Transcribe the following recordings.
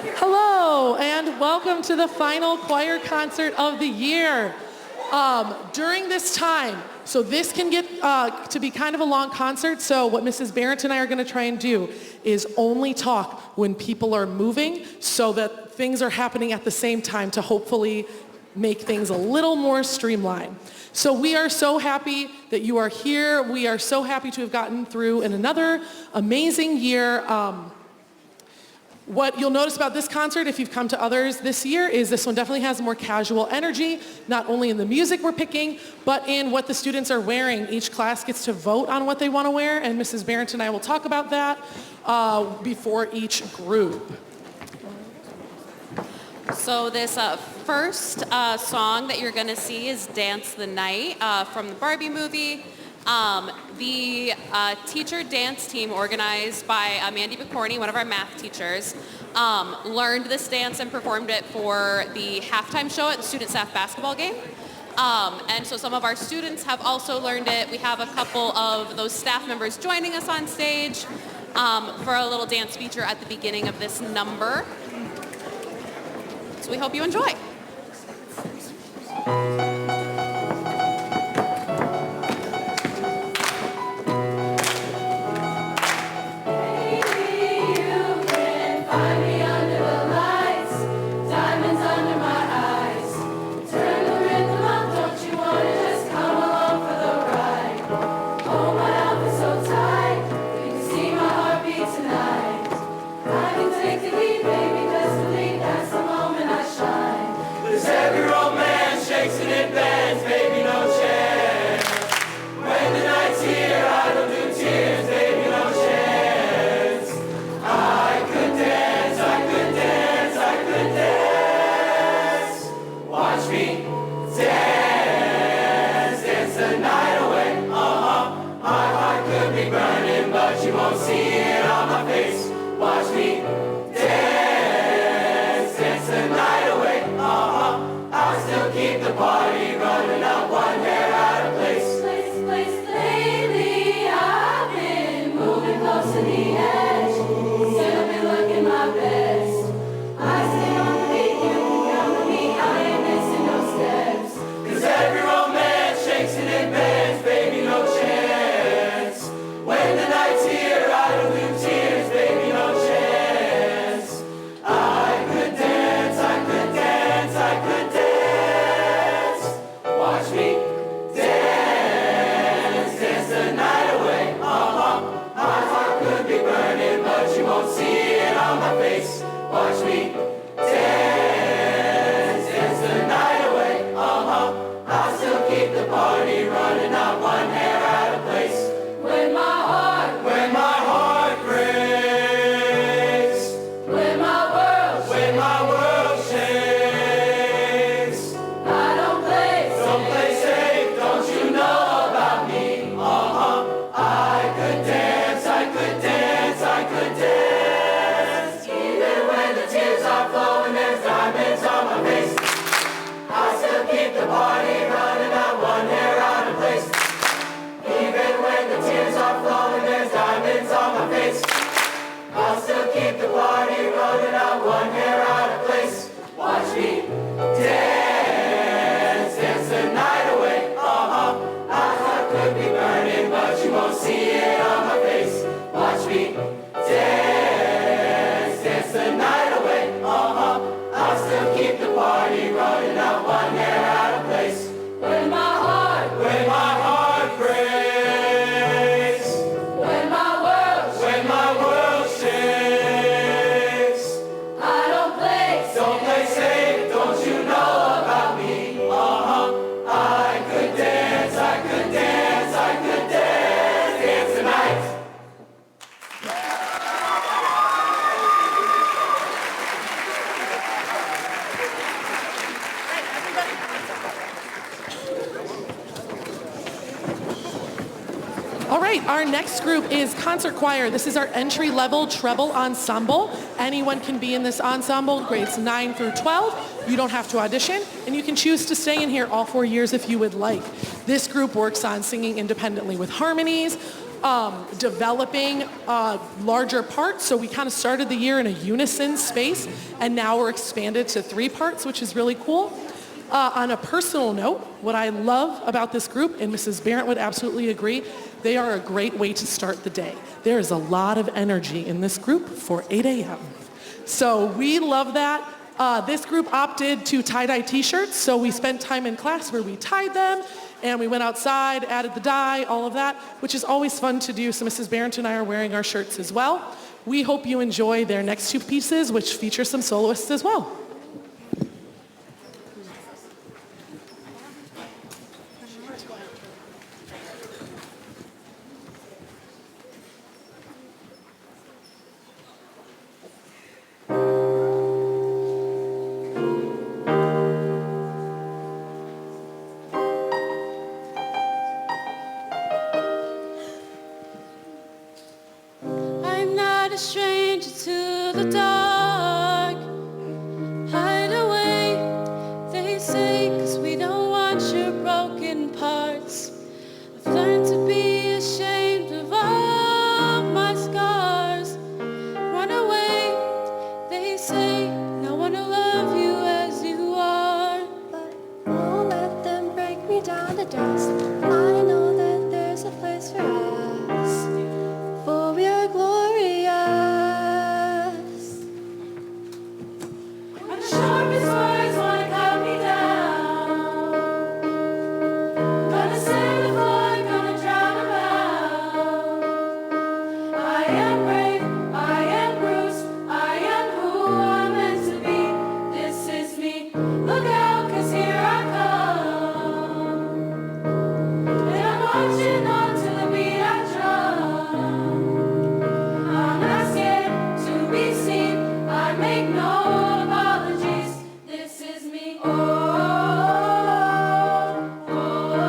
Hello, and welcome to the final choir concert of the year. During this time, so this can get to be kind of a long concert, so what Mrs. Barrett and I are going to try and do is only talk when people are moving so that things are happening at the same time to hopefully make things a little more streamlined. So we are so happy that you are here. We are so happy to have gotten through in another amazing year. What you'll notice about this concert, if you've come to others this year, is this one definitely has more casual energy, not only in the music we're picking, but in what the students are wearing. Each class gets to vote on what they want to wear, and Mrs. Barrett and I will talk about that before each group. So this first song that you're going to see is Dance the Night from the Barbie movie. The teacher dance team organized by Mandy Bicorni, one of our math teachers, learned this dance and performed it for the halftime show at the student staff basketball game. And so some of our students have also learned it. We have a couple of those staff members joining us on stage for a little dance feature at the beginning of this number. So we hope you enjoy. Our next group is concert choir. This is our entry-level treble ensemble. Anyone can be in this ensemble, grades 9 through 12. You don't have to audition, and you can choose to stay in here all 4 years if you would like. This group works on singing independently with harmonies, developing larger parts. So we kind of started the year in a unison space, and now we're expanded to 3 parts, which is really cool. On a personal note, what I love about this group, and Mrs. Barrett would absolutely agree, they are a great way to start the day. There is a lot of energy in this group for 8 a.m. So we love that. This group opted to tie-dye t-shirts, so we spent time in class where we tied them, and we went outside, added the dye, all of that, which is always fun to do. So Mrs. Barrington and I are wearing our shirts as well. We hope you enjoy their next 2 pieces, which feature some soloists as well. Stranger to the dark, hide away, they say, 'cause we don't want your broken parts. I've learned to be ashamed of all my scars. Run away, they say, no one will love you as you are. But won't let them break me down to dust. I know that there's a place for us, for we are glorious. Sharpest words wanna cut me down. Gonna send the flood, gonna drown 'em out. I am brave, I am bruised, I am who I'm meant to be. This is me. Look out, 'cause here I come. And I'm marching on to the beat I drum. I'm not scared to be seen. I make no apologies. This is me. Oh, oh, oh,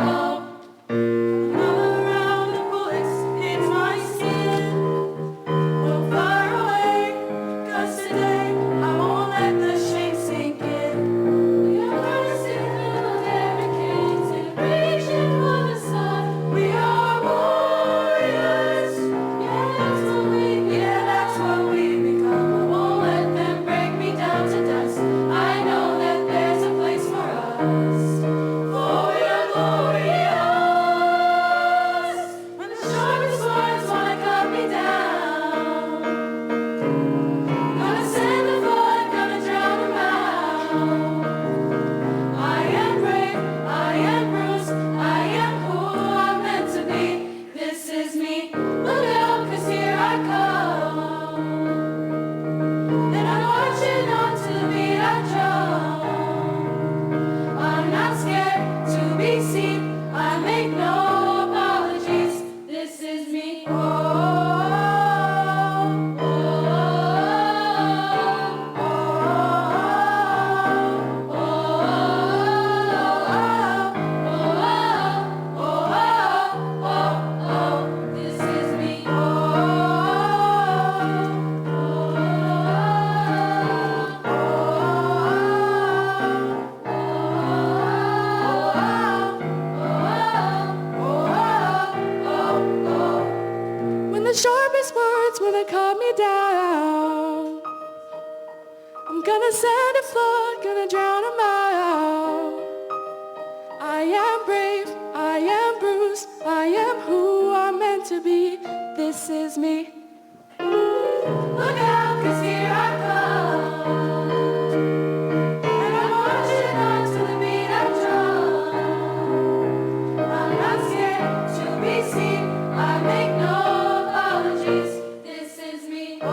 oh, I'm around the bullets, it's my skin. We'll fire away, 'cause today I won't let the shame sink in. We are rising little Americans and reaching for the sun. We are warriors. Yeah, that's what we become. I won't let them break me down to dust. I know that there's a place for us, for we are glorious. When the sharpest words wanna cut me down, gonna send the flood, gonna drown 'em out. I am brave, I am bruised, I am who I'm meant to be. This is me. Look out, 'cause here I come. And I'm marching on to the beat I drum. I'm not scared to be seen. I make no apologies. This is me. Oh, oh, oh, this is me. When the sharpest words wanna cut me down, I'm gonna send a flood, gonna drown 'em out. I am brave, I am bruised, I am who I'm meant to be. This is me. Look out, 'cause here I come. And I'm marching on to the beat I drum. I'm not scared to be seen. I make no apologies. This is me. Oh,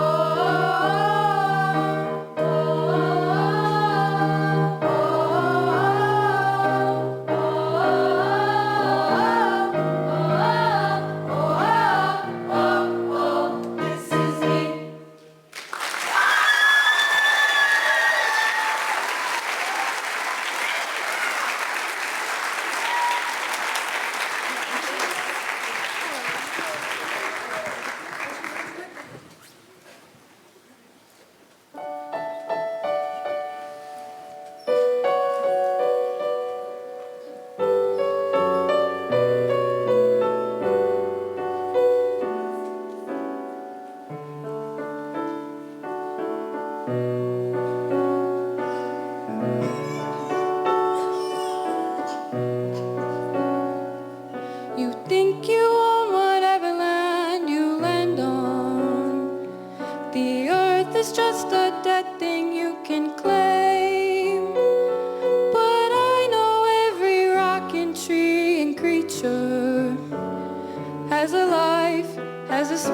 oh, oh, oh, oh, this is me.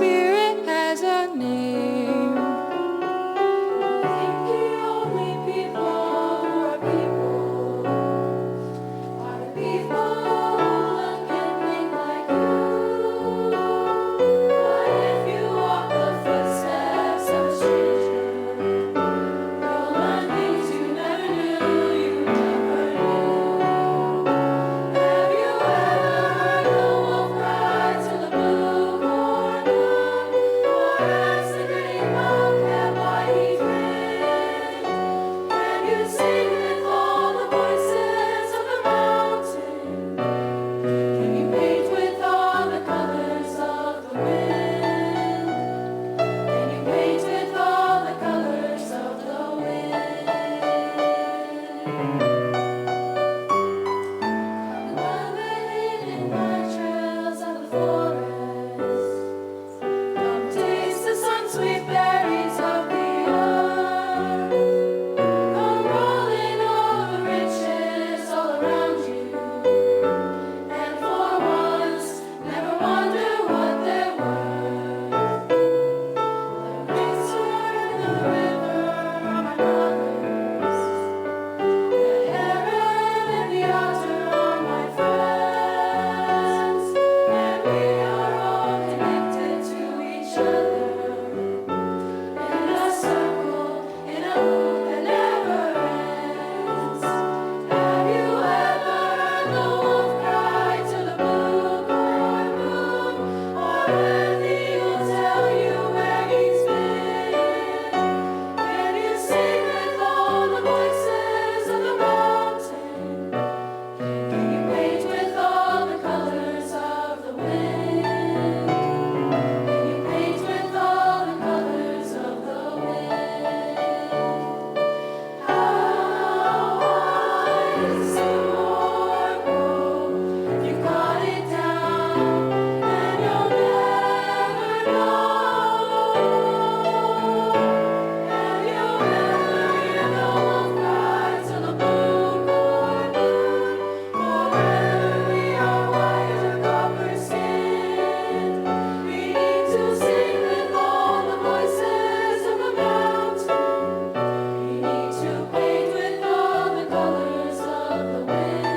spirit has a name. Think the only people who are people are the people who look and think like you. But if you walk the footsteps of a stranger, you'll learn things you never knew, you never knew. Have you ever heard the wolf cry to the blue corn moon, or asked the green bobcat why he grinned? Can you sing with all the voices of the mountain? Can you paint with all the colors of the wind? Can you paint with all the colors of the wind? While they lead in my trails of the forest, come taste the sun-sweet berries of the earth. Come rolling over riches all around you, and for once, never wonder what they're worth. The race toward the river are my brothers. The heron and the otter are my friends, and we are all connected to each other in a circle, in a loop that never ends. Have you ever heard the wolf cry to the blue corn moon, or when the eagle tell you where he's been? Can you sing with all the voices of the mountain? Can you paint with all the colors of the wind? Can you paint with all the colors of the wind? How high does the sycamore grow? If you cut it down, then you'll never know. Have you ever heard the wolf cry to the blue corn moon, or whether we are white or copper skinned? We need to sing with all the voices of the mountain. We need to paint with all the colors of the wind.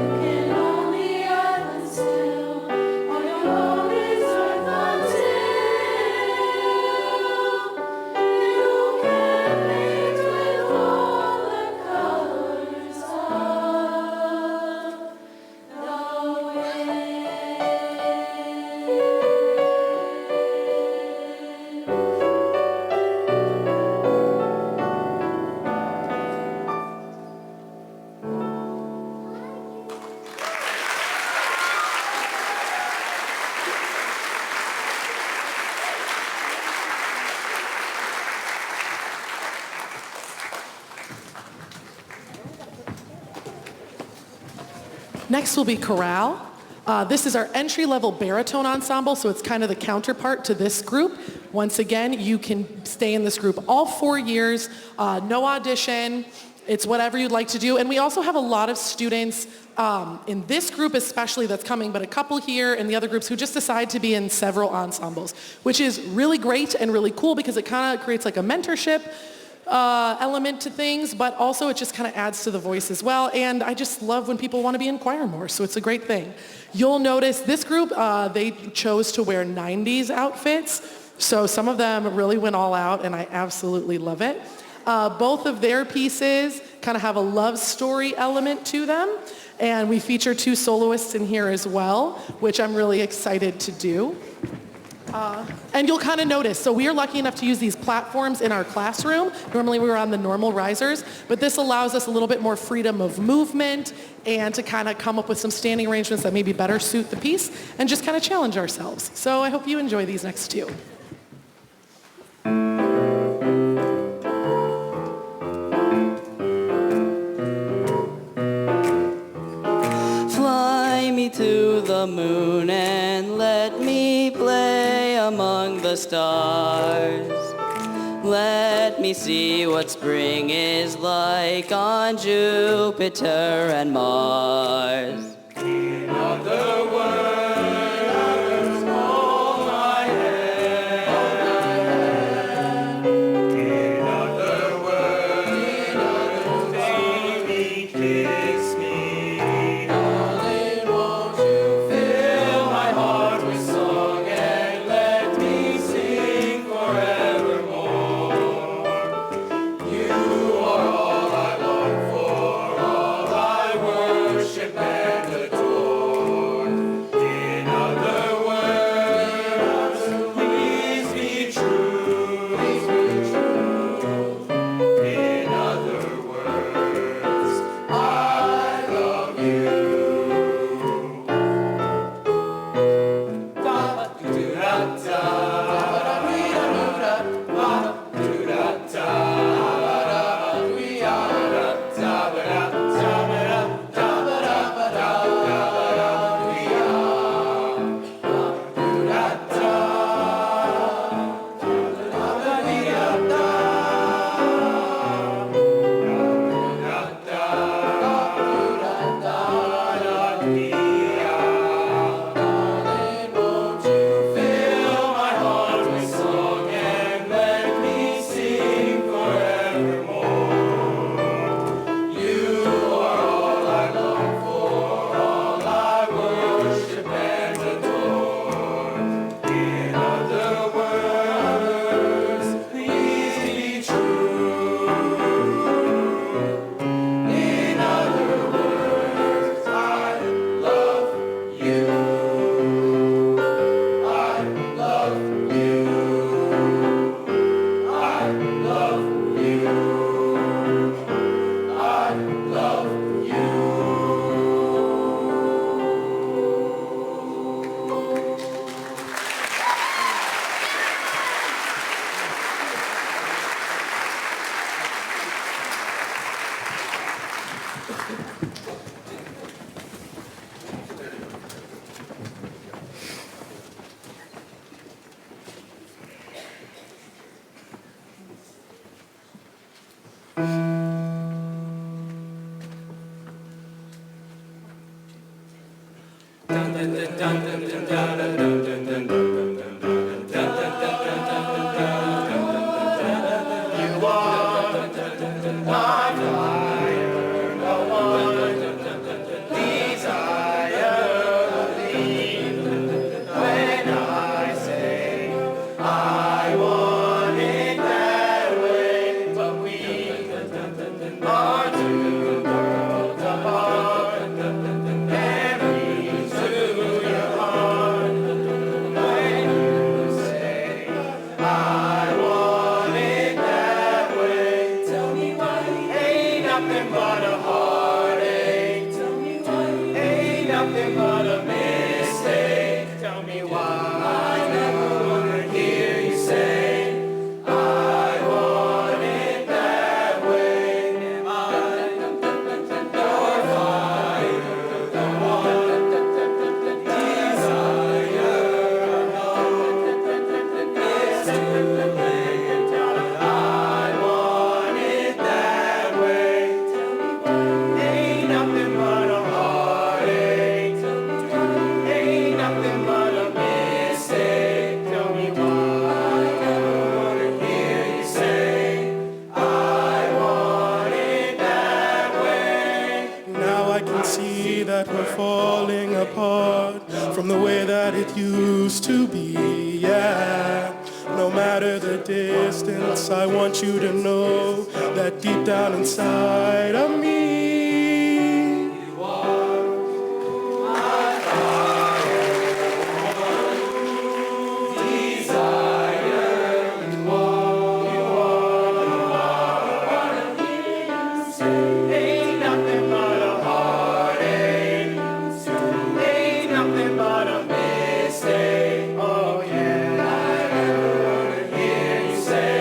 You can only island still on your own desert until you can paint with all the colors of the wind. Next will be chorale. This is our entry-level baritone ensemble, so it's kind of the counterpart to this group. Once again, you can stay in this group all 4 years, no audition. It's whatever you'd like to do. And we also have a lot of students in this group especially that's coming, but a couple here and the other groups who just decide to be in several ensembles, which is really great and really cool because it kind of creates like a mentorship element to things, but also it just kind of adds to the voice as well. And I just love when people want to be in choir more, so it's a great thing. You'll notice this group, they chose to wear 90s outfits, so some of them really went all out, and I absolutely love it. Both of their pieces kind of have a love story element to them, and we feature 2 soloists in here as well, which I'm really excited to do. And you'll kind of notice, so we are lucky enough to use these platforms in our classroom. Normally we were on the normal risers, but this allows us a little bit more freedom of movement and to kind of come up with some standing arrangements that maybe better suit the piece and just kind of challenge ourselves. So I hope you enjoy these next 2. Fly me to the moon and let me play among the stars. Let me see what spring is like on Jupiter and Mars. King of the world, of the small I want you to know that deep down inside of me, you are my fire, desire. You are ain't nothing but a heartache, ain't nothing but a mistake. Oh yeah, I never wanna hear you say.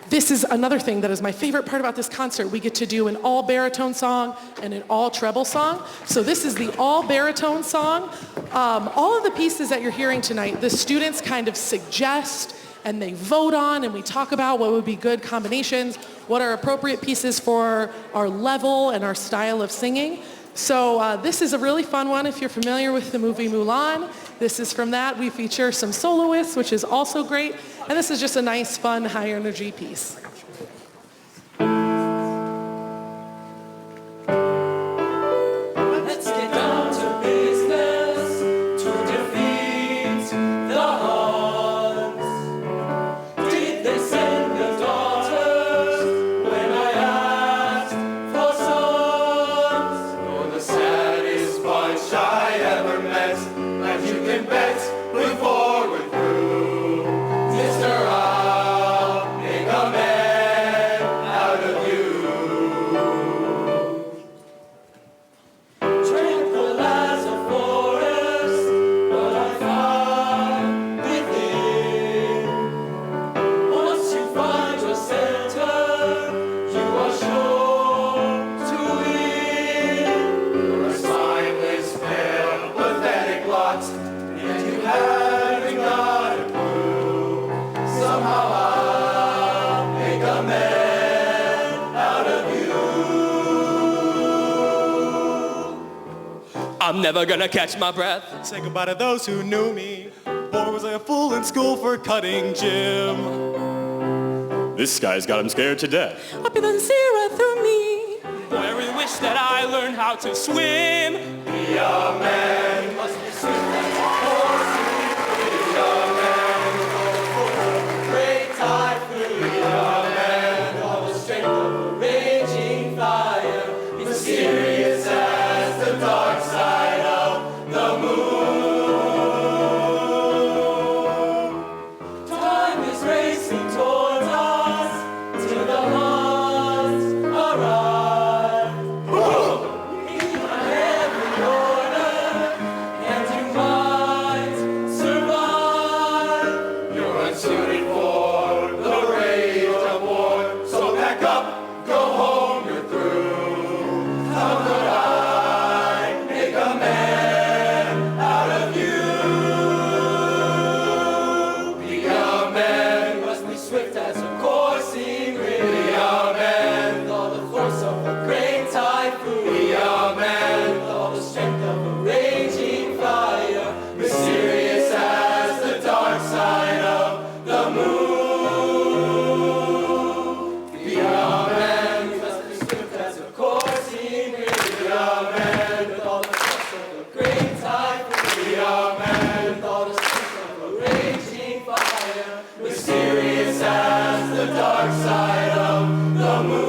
This is another thing that is my favorite part about this concert. We get to do an all baritone song and an all treble song. So this is the all baritone song. All of the pieces that you're hearing tonight, the students kind of suggest and they vote on, and we talk about what would be good combinations, what are appropriate pieces for our level and our style of singing. So this is a really fun one if you're familiar with the movie Mulan. This is from that. We feature some soloists, which is also great. And this is just a nice, fun, high energy piece. Let's get down to business to defeat the Huns. Did they send the daughters when I asked for sons? You're the saddest bunch I ever met, and you can bet before we're through, Mr. I'll make a man out of you. Tranquil as a forest, but I find within. Once you find your center, you are sure to win. You're a spineless, pale, pathetic lot, and you haven't got a clue. Somehow I'll make a man out of you. I'm never gonna catch my breath. say goodbye to those who knew me. Or was I a fool in school for cutting gym? This guy's got him scared to death. Up in the zero through me. Boy, I really wish that I learned how to swim. Be a man, you must be swift as a horse. Be a man, go for the great typhoon. Be a man, all the strength of a raging fire. Mysterious as the dark side of the moon. Time is swift as a coursing river. We are men with all the force of a great typhoon. We are men with all the strength of a raging fire, mysterious as the dark side of the moon. We are men, we must be swift as a coursing river. We are men with all the force of a great typhoon. We are men with all the strength of a raging fire, mysterious as the dark side of the moon.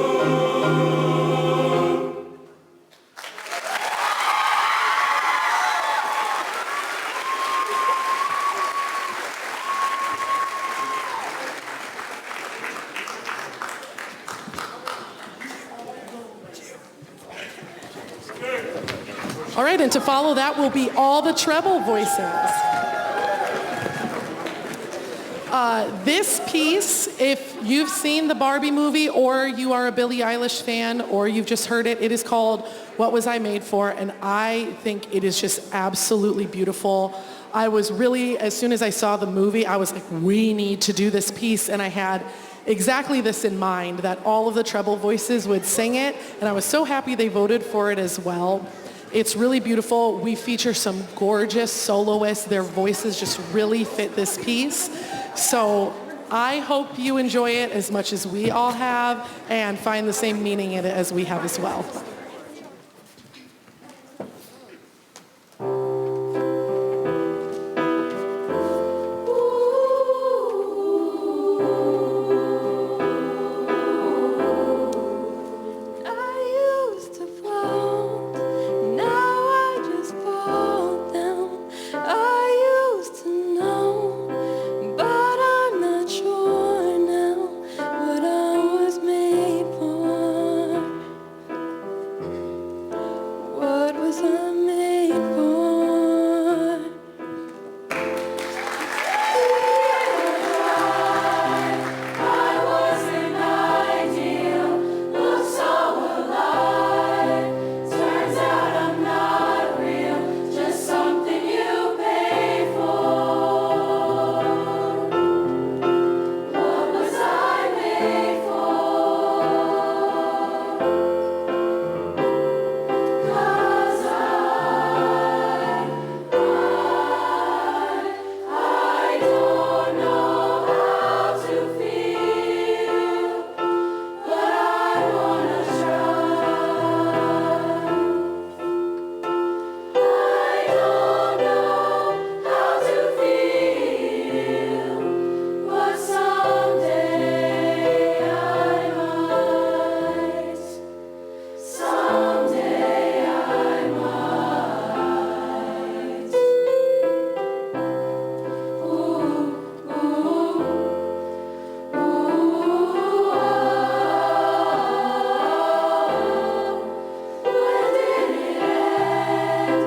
All right, and to follow that will be all the treble voices. This piece, if you've seen the Barbie movie or you are a Billie Eilish fan or you've just heard it, it is called What Was I Made For? And I think it is just absolutely beautiful. I was really, as soon as I saw the movie, I was like, we need to do this piece. And I had exactly this in mind, that all of the treble voices would sing it. And I was so happy they voted for it as well. It's really beautiful. We feature some gorgeous soloists. Their voices just really fit this piece. So I hope you enjoy it as much as we all have and find the same meaning in it as we have as well. I used to float, now I just fall down. I used to know, but I'm not sure now what I was made for. What was I made for? I wasn't ideal, looked so alive. Turns out I'm not real, just something you pay for. What was I made for? 'Cause I don't know how to feel, but I wanna try. I don't know how to feel, but someday I might. Someday I might. Ooh, ooh, ooh, when did it end?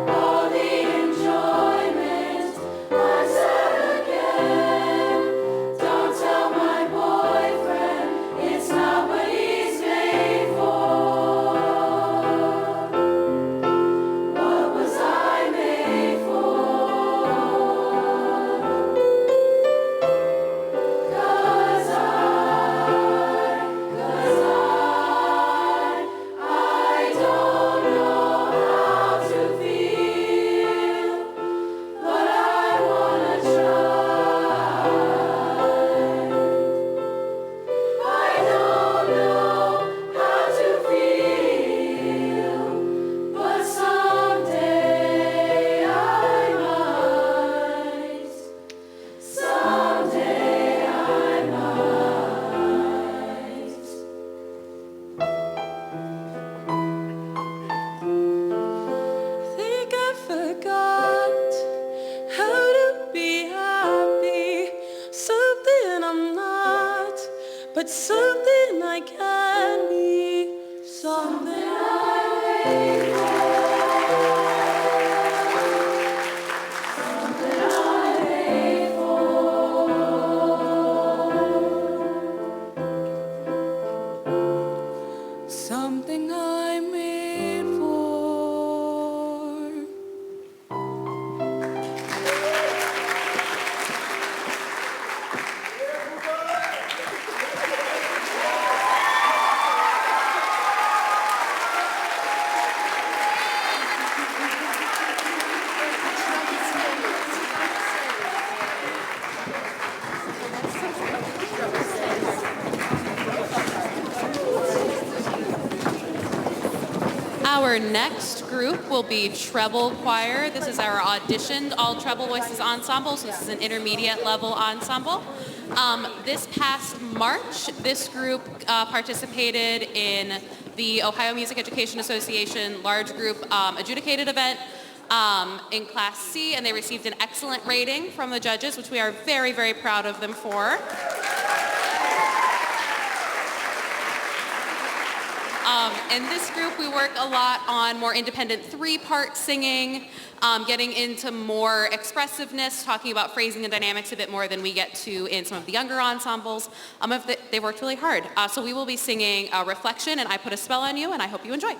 All the enjoyment. I'm sad again. Don't tell my boyfriend it's not what he's made for. What was I made for? 'Cause I don't know how to feel, but I wanna try. I don't know how to feel, but someday I might. Someday I might. Think I forgot how to be happy. Something I'm not, but something I can be. Something I'm made for. Something I'm made for. Something I'm made for. Our next group will be treble choir. This is our auditioned all treble voices ensemble, so this is an intermediate level ensemble. This past March, this group participated in the Ohio Music Education Association large group adjudicated event in Class C, and they received an excellent rating from the judges, which we are very, very proud of them for. In this group, we work a lot on more independent three-part singing, getting into more expressiveness, talking about phrasing and dynamics a bit more than we get to in some of the younger ensembles. They worked really hard. So we will be singing Reflection and I Put a Spell on You, and I hope you enjoy.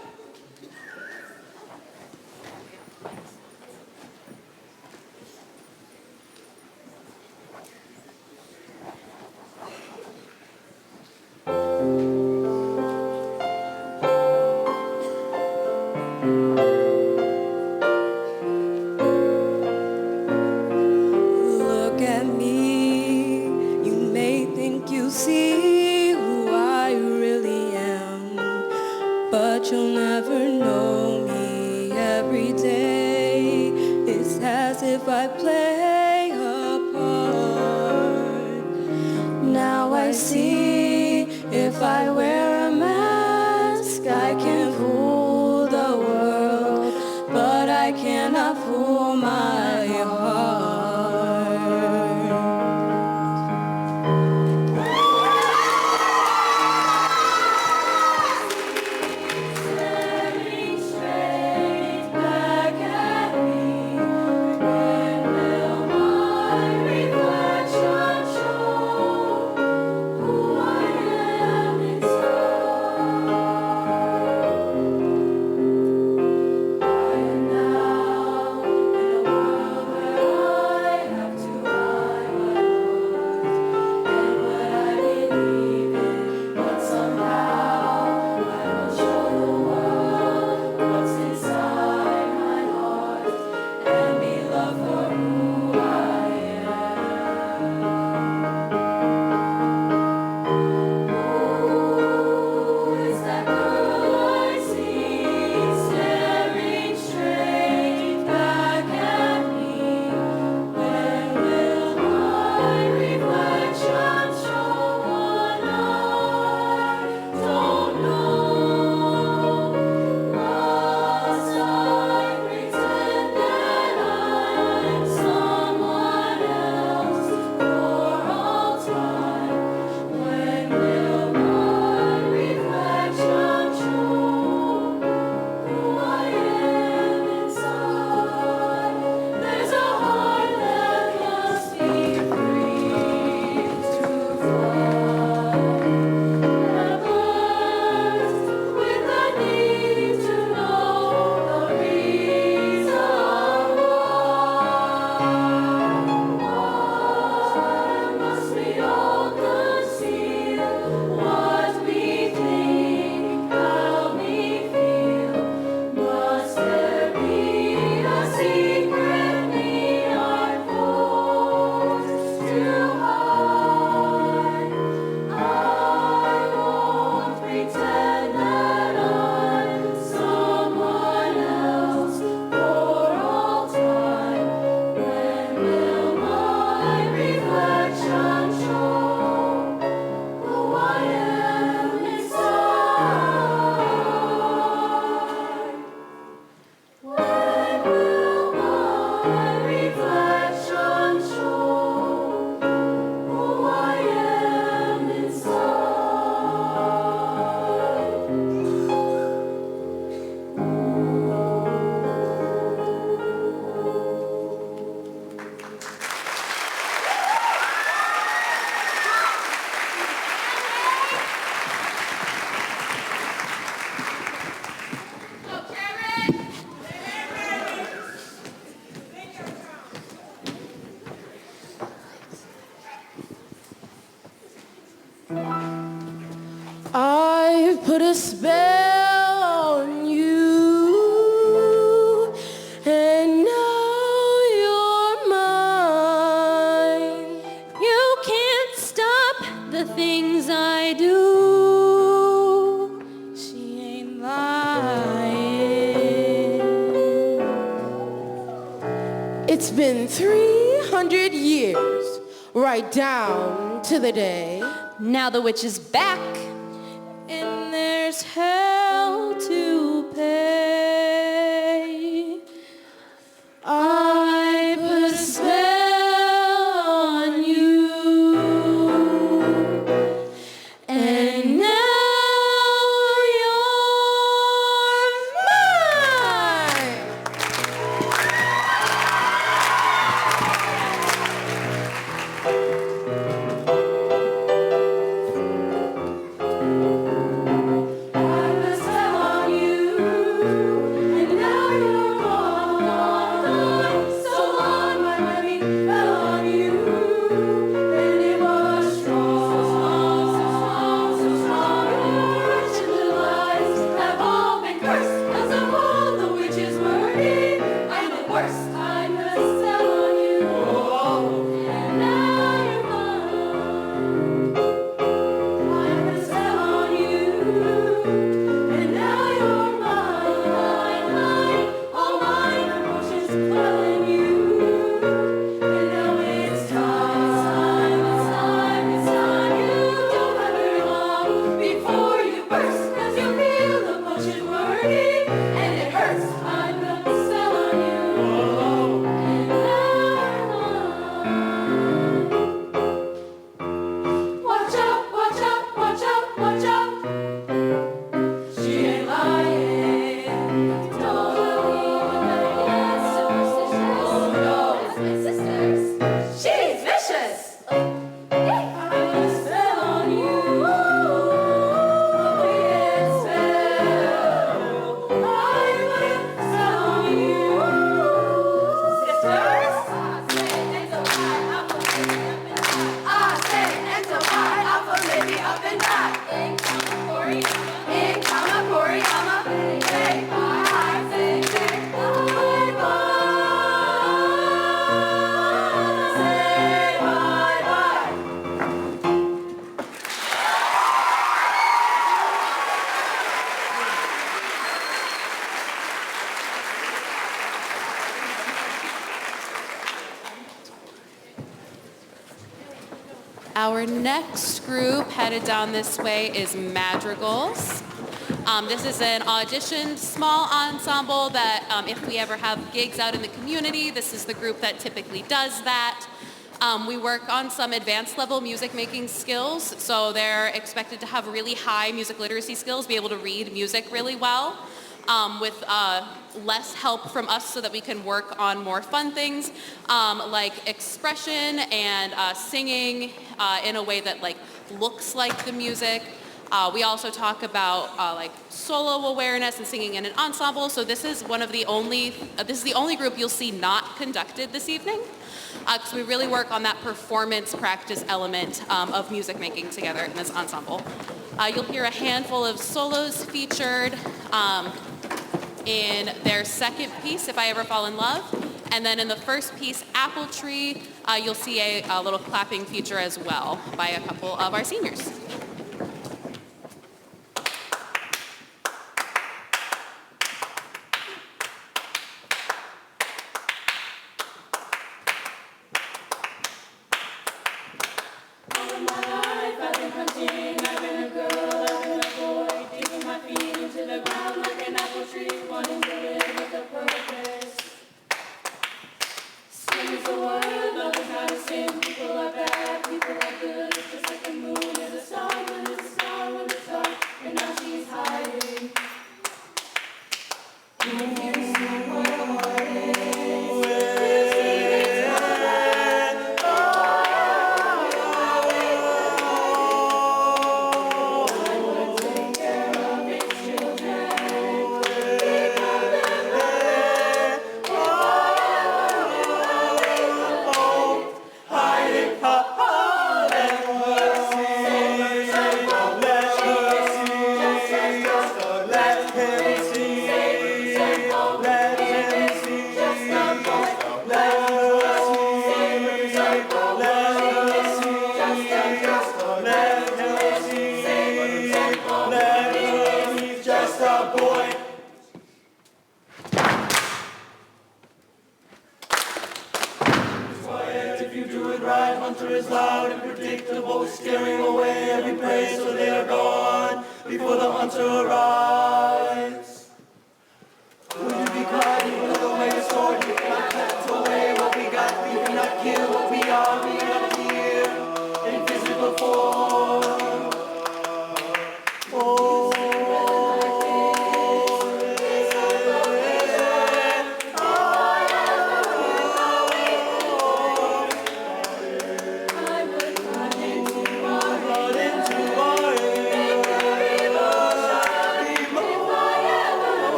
Look at me, you may think you see who I really am, but you'll never know me. Every day it's as if I play a part. Now I see, if I wear a mask, I can fool the world, but I cannot fool my heart. Staring straight back at me, when will my reflection show who I am inside? I am now in a world where I have to hide my heart and what I believe in, but somehow I will show the world what's inside my heart and be loved for who I am. Who is that girl I see staring straight back at me? When will my reflection show what I don't know? Must I pretend that I'm someone else for all time? When will my reflection show who I am inside? There's a heart that must be free to fly, that burns with the need to know the reason why. Must we all conceal what we think, how we feel? Must there be a secret we are forced to hide? I won't pretend that I'm someone else for all time. When will my reflection show who I am inside? When will my reflection show who I am inside? I put a spell on you, and now you're mine. You can't stop the things I do. She ain't lying. It's been 300 years, right down to the day. Now the witch is back, and there's hell to pay. I put a spell on you, and now you're mine. I put a spell on you, and now you're gone. So long, my money fell on you, and it was strong, so strong. Your wretched lies have all been cursed, 'cause of all the witches were in. I'm the worst. I put a spell on you, and now you're mine. I put a spell on you, and now you're mine. All my emotions dwell in you, and now it's time. You don't have very long before you burst, 'cause you feel the potion working, and it hurts. I put a spell on you, and now you're mine. Watch out, watch out, watch out, watch out. She ain't lying. Don't believe in that superstitions. Oh no, it's my sisters. She's vicious. I put a spell on you. Oh yes, spell. I put a spell on you. Sisters. I say and so high, I'll put maybe up and back. In Kamakoriyama, say bye, say bye bye, say bye bye. Our next group headed down this way is Madrigals. This is an auditioned small ensemble that if we ever have gigs out in the community, this is the group that typically does that. We work on some advanced level music making skills, so they're expected to have really high music literacy skills, be able to read music really well, with less help from us so that we can work on more fun things like expression and singing in a way that like looks like the music. We also talk about like solo awareness and singing in an ensemble. So this is the only group you'll see not conducted this evening, because we really work on that performance practice element of music making together in this ensemble. You'll hear a handful of solos featured in their second piece, If I Ever Fall in Love. And then in the first piece, Apple Tree, you'll see a little clapping feature as well by a couple of our seniors. Sings the word, love is not a sin. People are bad, people are good. Just like the moon is a star. is loud and predictable, scaring away every prey, so they are gone before the hunter arrives. Would you be quiet? You look away the sword, you cannot cut away what we got, we cannot kill what we are, we are here in physical form. Oh.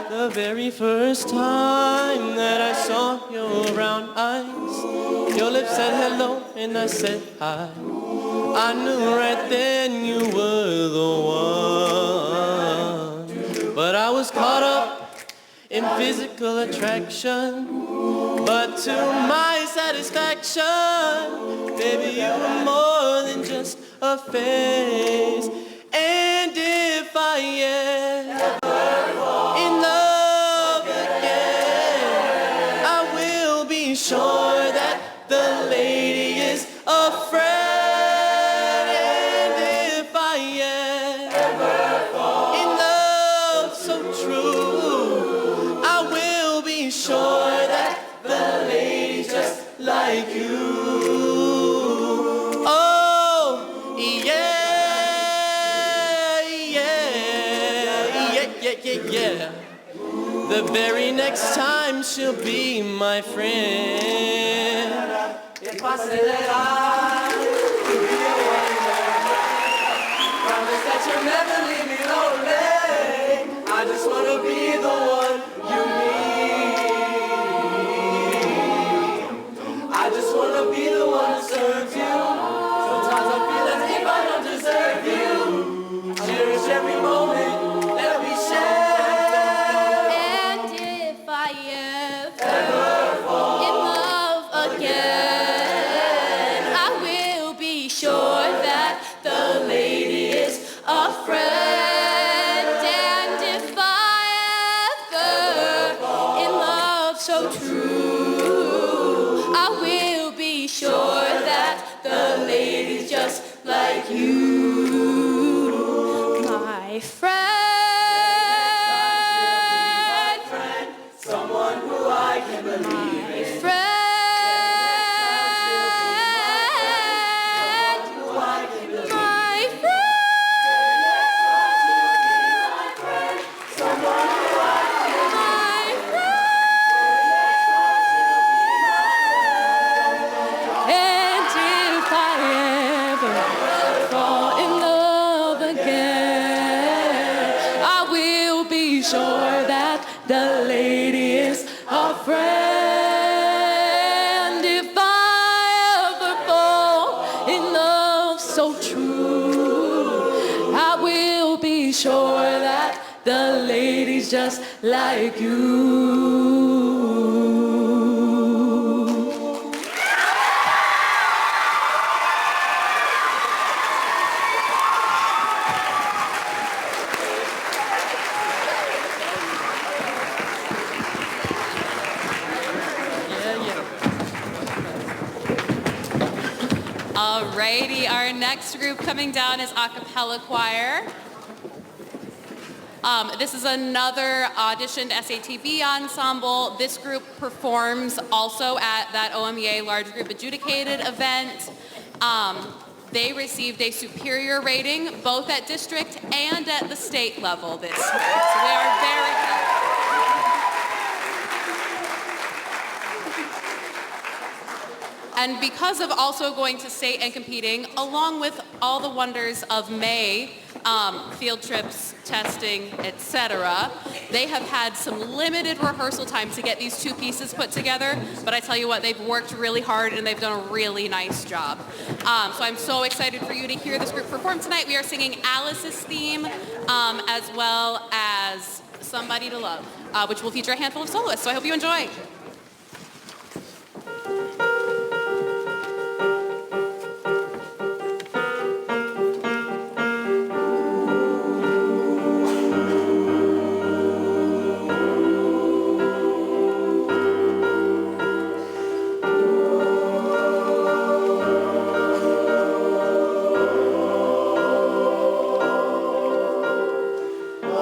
The very first time that I saw your brown eyes, your lips said hello and I said hi. I knew right then you were the one. But I was caught up in physical attraction. But to my satisfaction, baby, you were more than just a face. And if I ever in love again, I will be sure that the lady is a friend. And if I ever in love so true, I will be sure that the lady's just like you. Oh, yeah. Yeah. The very next time she'll be my friend. If I say that I could be your wonder, promise that you'll never leave me lonely. I just wanna be the one you need. I just wanna be the one to serve you. Sometimes I feel as if I don't deserve you. Cherish every moment that we share. Like you, my friend, someone who I can believe my in. friend, my friend, someone who I can my friend. And if I ever fall in love again, I will be sure that the lady is a friend. If I ever fall in love so true, I will be ladies just like you. Alrighty, our next group coming down is a cappella choir. This is another auditioned SATB ensemble. This group performs also at that OMEA large group adjudicated event. They received a superior rating both at district and at the state level this year. So we are very happy. And because of also going to state and competing, along with all the wonders of May, field trips, testing, etc., they have had some limited rehearsal time to get these two pieces put together. But I tell you what, they've worked really hard and they've done a really nice job. So I'm so excited for you to hear this group perform tonight. We are singing Alice's theme, as well as Somebody to Love, which will feature a handful of soloists. So I hope you enjoy. Oh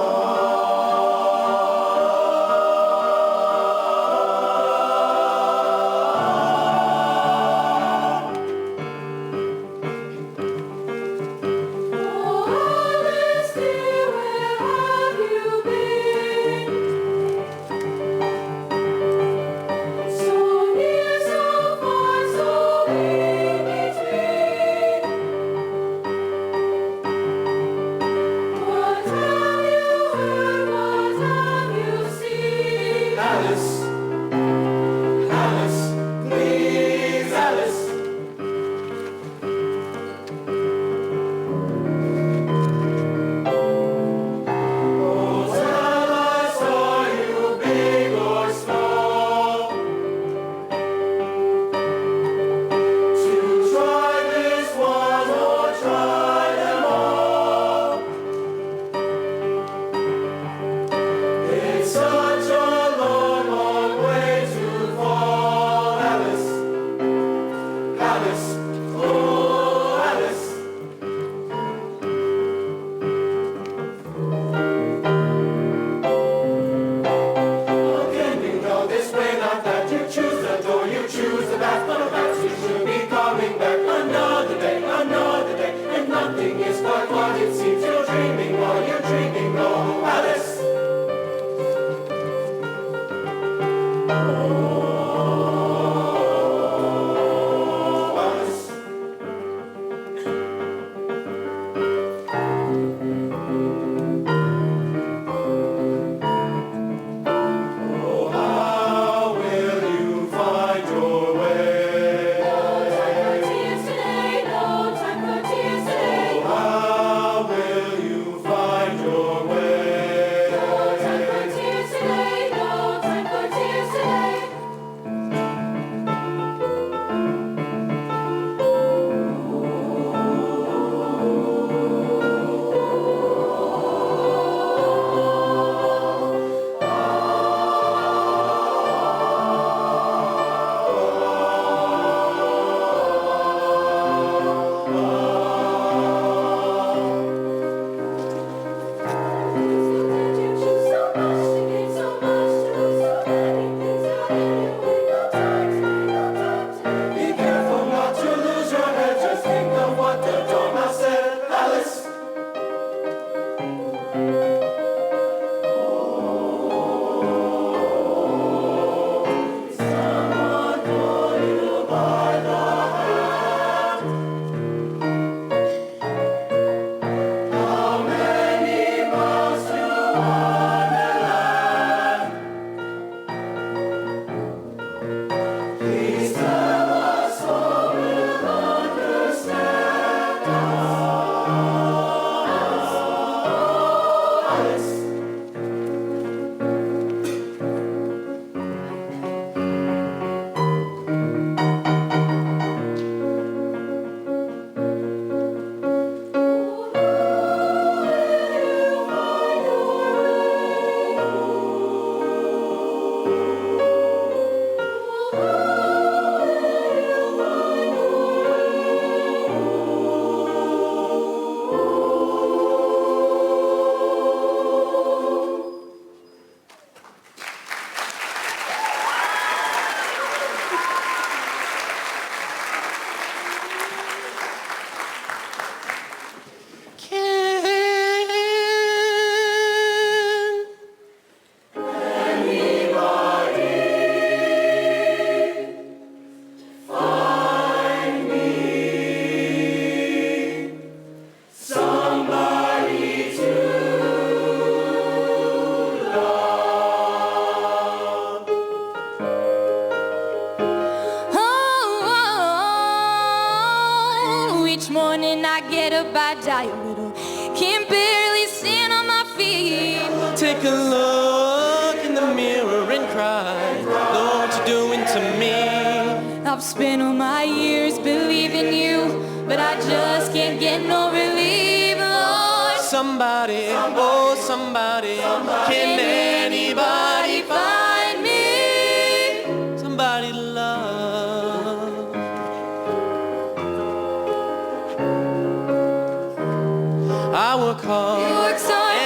up, I die a little. Can barely stand on my feet. Take a look in the mirror and cry. Lord, what you doing to me? I've spent all my years believing you, but I just can't get no relief, Lord. Somebody, oh somebody, can anybody find me? Somebody to love. I work hard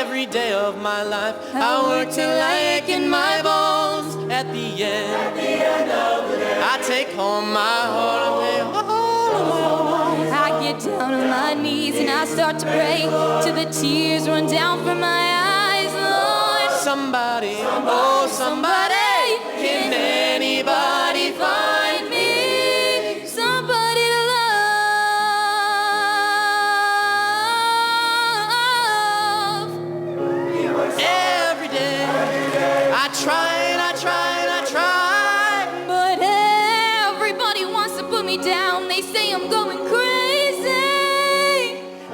every day of my life. I work till I ache in my bones. At the end of the day, I take home my heart away. All of my own. I get down on my knees and I start to pray till the tears run down from my eyes, Lord. Somebody, oh somebody, can anybody find me? Somebody to love. Every day, I try and I try and I try. But everybody wants to put me down. They say I'm going crazy.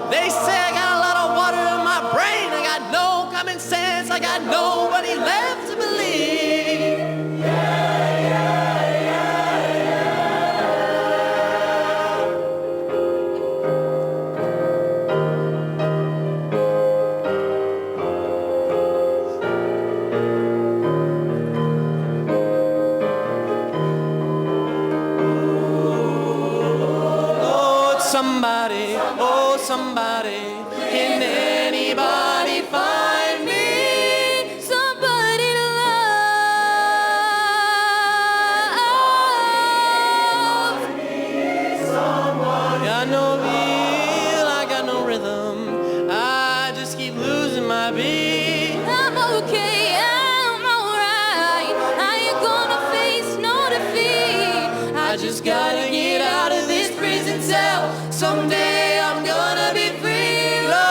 They say I got a lot of water in my brain. I got no common sense. I got nobody left to believe. Lord, somebody, oh somebody, can anybody find me? Somebody to love. Got no feel, I got no rhythm. I just keep losing my beat. I'm okay, I'm alright. I ain't gonna face no defeat. I just gotta get out of this prison cell. Someday I'm gonna be free, Lord.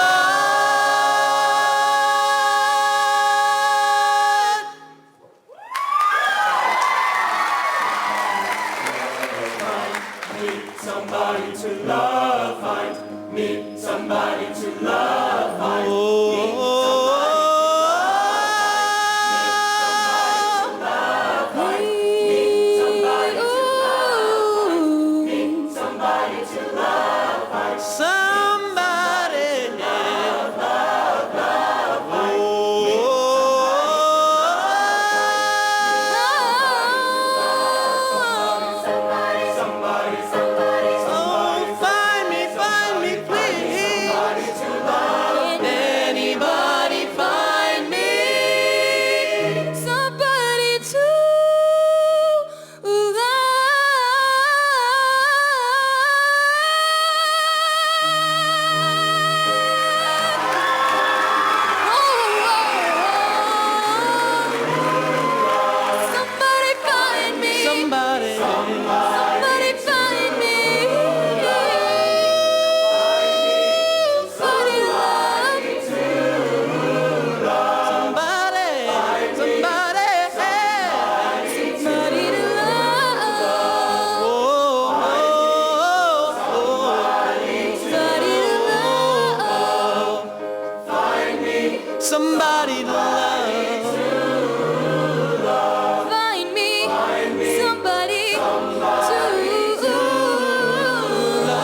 Somebody to love, find me somebody to love, find me somebody to love, find somebody. Oh, find me, please. Anybody find me? Somebody to love. Somebody find me. Somebody. Somebody find me. Somebody love. Somebody. Somebody to love. Oh, Somebody somebody to love. to love. Find me. Somebody to Love.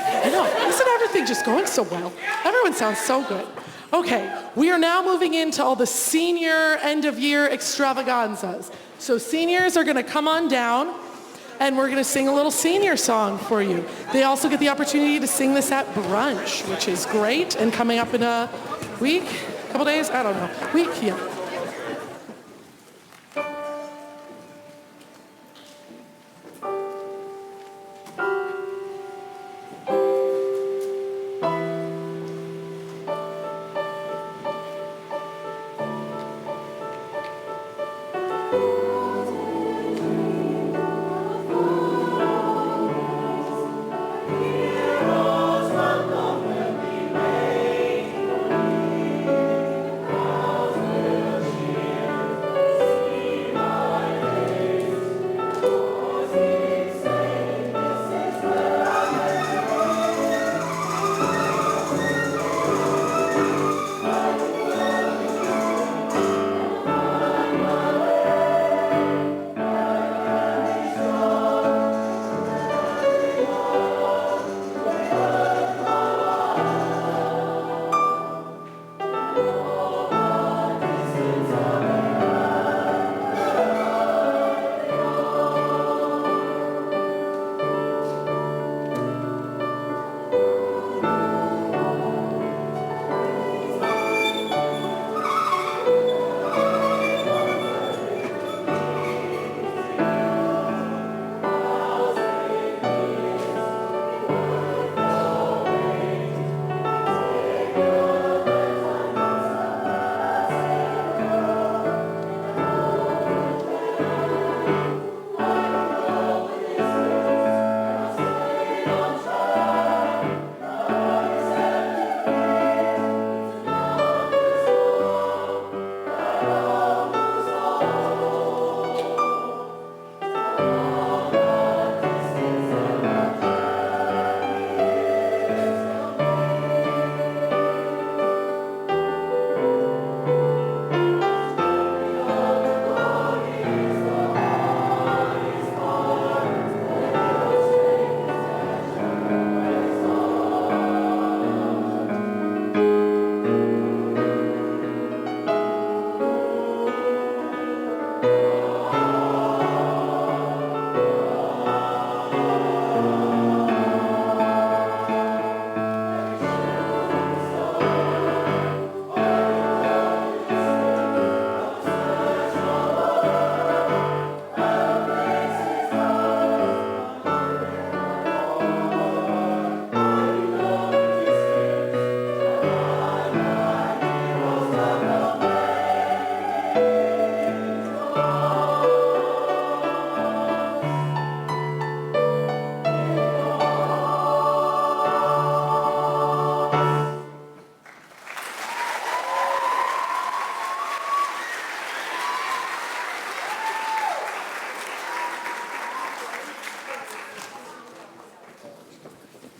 I know, isn't everything just going so well? Everyone sounds so good. Okay, we are now moving into all the senior end of year extravaganzas. So seniors are gonna come on down and we're gonna sing a little senior song for you. They also get the opportunity to sing this at brunch, which is great, and coming up in a week, couple days, I don't know, week, yeah.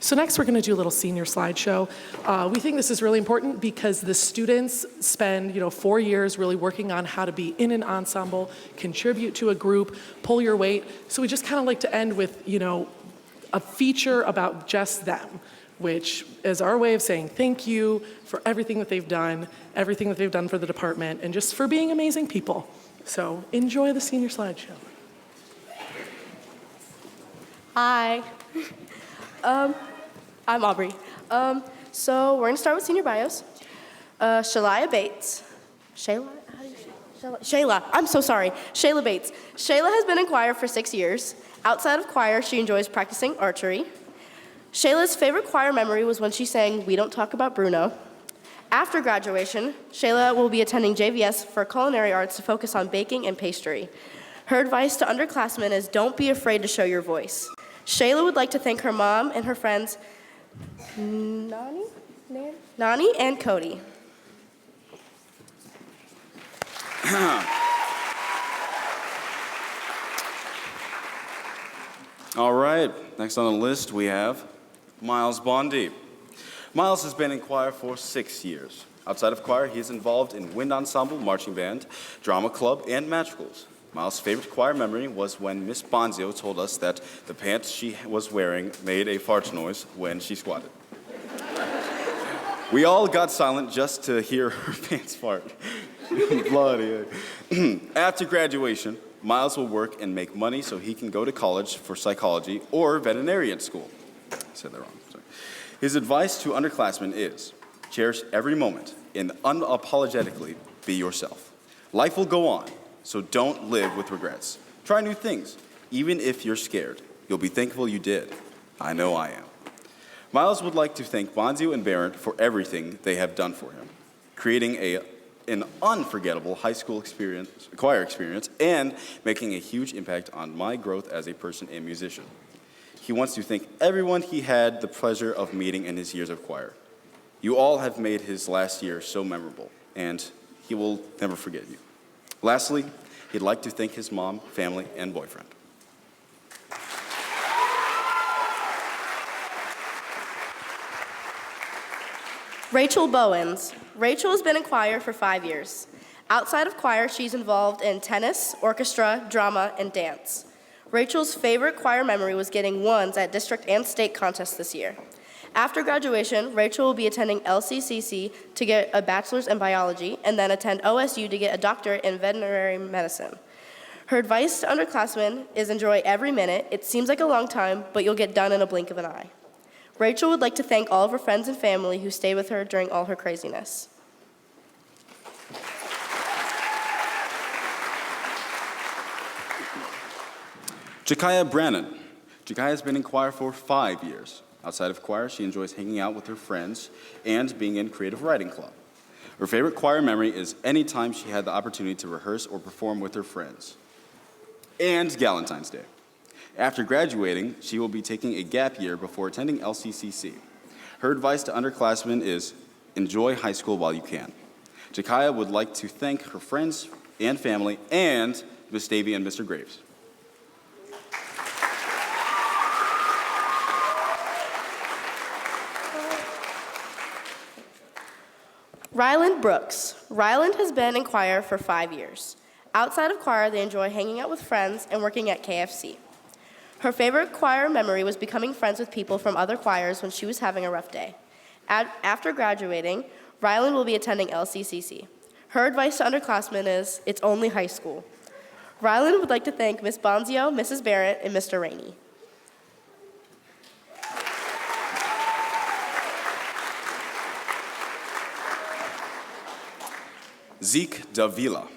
So next we're going to do a little senior slideshow. We think this is really important because the students spend 4 years really working on how to be in an ensemble, contribute to a group, pull your weight. So we just kind of like to end with a feature about just them, which is our way of saying thank you for everything that they've done for the department, and just for being amazing people. So enjoy the senior slideshow. Hi. I'm Aubrey. So we're gonna start with senior bios. Shayla Bates. Shayla? How do you say? Shayla. I'm so sorry. Shayla Bates. Shayla has been in choir for 6 years. Outside of choir, she enjoys practicing archery. Shayla's favorite choir memory was when she sang We Don't Talk About Bruno. After graduation, Shayla will be attending JVS for culinary arts to focus on baking and pastry. Her advice to underclassmen is don't be afraid to show your voice. Shayla would like to thank her mom and her friends, Nani and Cody. All right, next on the list we have Miles Bondi. Miles has been in choir for 6 years. Outside of choir, he is involved in wind ensemble, marching band, drama club, and madrigals. Miles' favorite choir memory was when Miss Bonzio told us that the pants she was wearing made a fart noise when she squatted. We all got silent just to hear her pants fart. Bloody. After graduation, Miles will work and make money so he can go to college for psychology or veterinarian school. I said that wrong. Sorry. His advice to underclassmen is, cherish every moment and unapologetically be yourself. Life will go on, so don't live with regrets. Try new things, even if you're scared. You'll be thankful you did. I know I am. Miles would like to thank Bonzio and Barrett for everything they have done for him, creating an unforgettable high school choir experience, and making a huge impact on my growth as a person and musician. He wants to thank everyone he had the pleasure of meeting in his years of choir. You all have made his last year so memorable, and he will never forget you. Lastly, he'd like to thank his mom, family, and boyfriend. Rachel Bowens. Rachel has been in choir for 5 years. Outside of choir, she's involved in tennis, orchestra, drama, and dance. Rachel's favorite choir memory was getting ones at district and state contests this year. After graduation, Rachel will be attending LCCC to get a bachelor's in biology and then attend OSU to get a doctorate in veterinary medicine. Her advice to underclassmen is enjoy every minute. It seems like a long time, but you'll get done in a blink of an eye. Rachel would like to thank all of her friends and family who stayed with her during all her craziness. Jakaya Brannon. Jakaya has been in choir for 5 years. Outside of choir, she enjoys hanging out with her friends and being in creative writing club. Her favorite choir memory is any time she had the opportunity to rehearse or perform with her friends. And Galentine's Day. After graduating, she will be taking a gap year before attending LCCC. Her advice to underclassmen is enjoy high school while you can. Jakaya would like to thank her friends and family and Miss Davy and Mr. Graves. Ryland Brooks. Ryland has been in choir for 5 years. Outside of choir, they enjoy hanging out with friends and working at KFC. Her favorite choir memory was becoming friends with people from other choirs when she was having a rough day. After graduating, Ryland will be attending LCCC. Her advice to underclassmen is, it's only high school. Ryland would like to thank Miss Bonzio, Mrs. Barrett, and Mr. Rainey. Zeke Davila.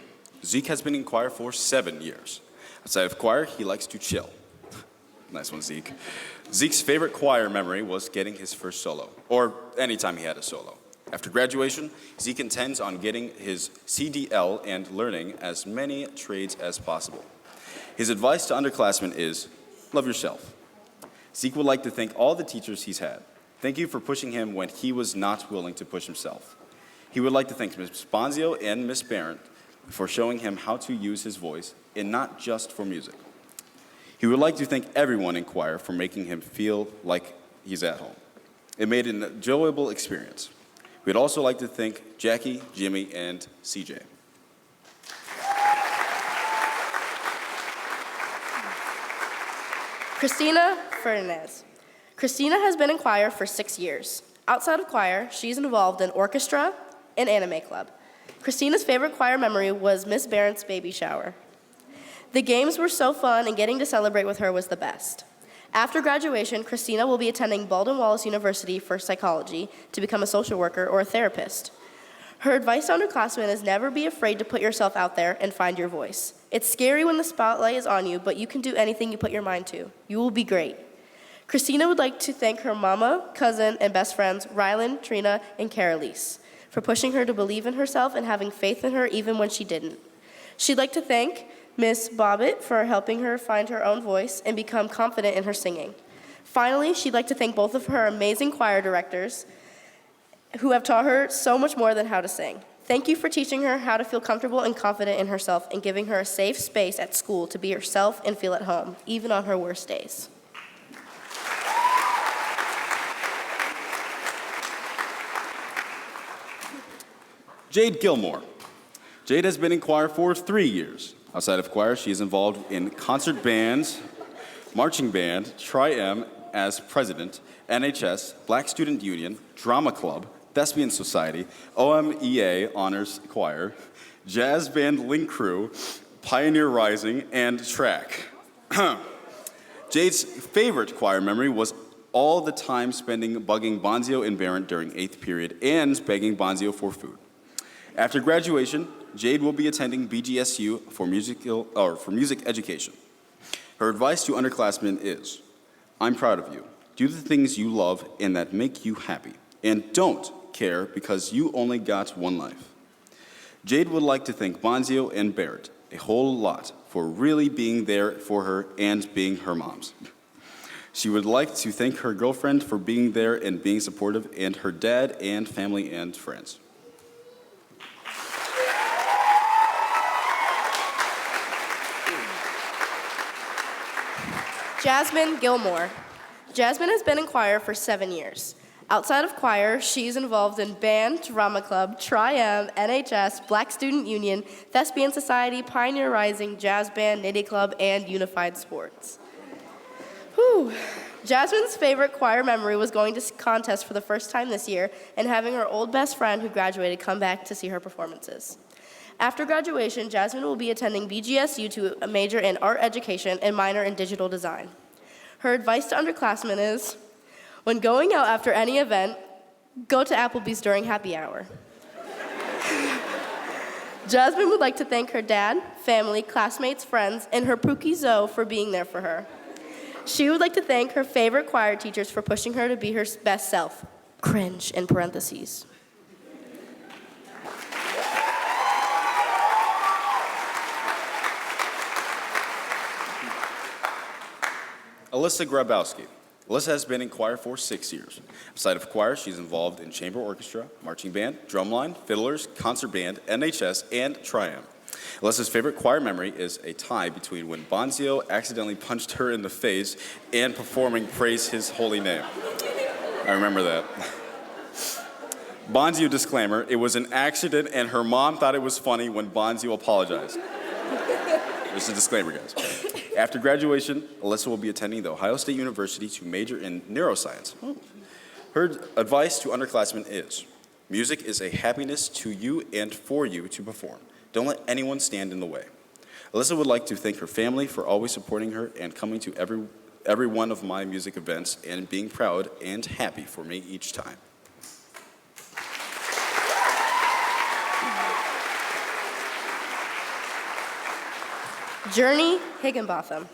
Zeke has been in choir for 7 years. Outside of choir, he likes to chill. Nice one, Zeke. Zeke's favorite choir memory was getting his first solo, or anytime he had a solo. After graduation, Zeke intends on getting his CDL and learning as many trades as possible. His advice to underclassmen is, love yourself. Zeke would like to thank all the teachers he's had. Thank you for pushing him when he was not willing to push himself. He would like to thank Ms. Bonzio and Ms. Barrett for showing him how to use his voice, and not just for music. He would like to thank everyone in choir for making him feel like he's at home. It made an enjoyable experience. We'd also like to thank Jackie, Jimmy, and CJ. Christina Fernandez. Christina has been in choir for 6 years. Outside of choir, she's involved in orchestra and anime club. Christina's favorite choir memory was Miss Barrett's baby shower. The games were so fun, and getting to celebrate with her was the best. After graduation, Christina will be attending Baldwin Wallace University for psychology to become a social worker or a therapist. Her advice to underclassmen is never be afraid to put yourself out there and find your voice. It's scary when the spotlight is on you, but you can do anything you put your mind to. You will be great. Christina would like to thank her mama, cousin, and best friends, Rylan, Trina, and Carolise, for pushing her to believe in herself and having faith in her even when she didn't. She'd like to thank Miss Bobbitt for helping her find her own voice and become confident in her singing. Finally, she'd like to thank both of her amazing choir directors who have taught her so much more than how to sing. Thank you for teaching her how to feel comfortable and confident in herself and giving her a safe space at school to be herself and feel at home, even on her worst days. Jade Gilmore. Jade has been in choir for 3 years. Outside of choir, she is involved in concert bands, marching band, Tri-M as president, NHS, Black Student Union, Drama Club, Thespian Society, OMEA Honors Choir, Jazz Band Link Crew, Pioneer Rising, and track. Jade's favorite choir memory was all the time spending bugging Bonzio and Barrett during 8th period and begging Bonzio for food. After graduation, Jade will be attending BGSU for music education. Her advice to underclassmen is, I'm proud of you. Do the things you love and that make you happy. And don't care because you only got one life. Jade would like to thank Bonzio and Barrett a whole lot for really being there for her and being her moms. She would like to thank her girlfriend for being there and being supportive, and her dad and family and friends. Jasmine Gilmore. Jasmine has been in choir for 7 years. Outside of choir, she's involved in band, drama club, Tri-M, NHS, Black Student Union, Thespian Society, Pioneer Rising, Jazz Band, Nitty Club, and Unified Sports. Whew. Jasmine's favorite choir memory was going to contest for the first time this year and having her old best friend who graduated come back to see her performances. After graduation, Jasmine will be attending BGSU to major in art education and minor in digital design. Her advice to underclassmen is, when going out after any event, go to Applebee's during happy hour. Jasmine would like to thank her dad, family, classmates, friends, and her Pookie Zoe for being there for her. She would like to thank her favorite choir teachers for pushing her to be her best self. Cringe in parentheses. Alyssa Grabowski. Alyssa has been in choir for 6 years. Outside of choir, she's involved in chamber orchestra, marching band, drumline, fiddlers, concert band, NHS, and Tri-M. Alyssa's favorite choir memory is a tie between when Bonzio accidentally punched her in the face and performing Praise His Holy Name. I remember that. Bonzio disclaimer, it was an accident and her mom thought it was funny when Bonzio apologized. Just a disclaimer, guys. After graduation, Alyssa will be attending The Ohio State University to major in neuroscience. Her advice to underclassmen is, music is a happiness to you and for you to perform. Don't let anyone stand in the way. Alyssa would like to thank her family for always supporting her and coming to every one of my music events and being proud and happy for me each time. Journey Higginbotham.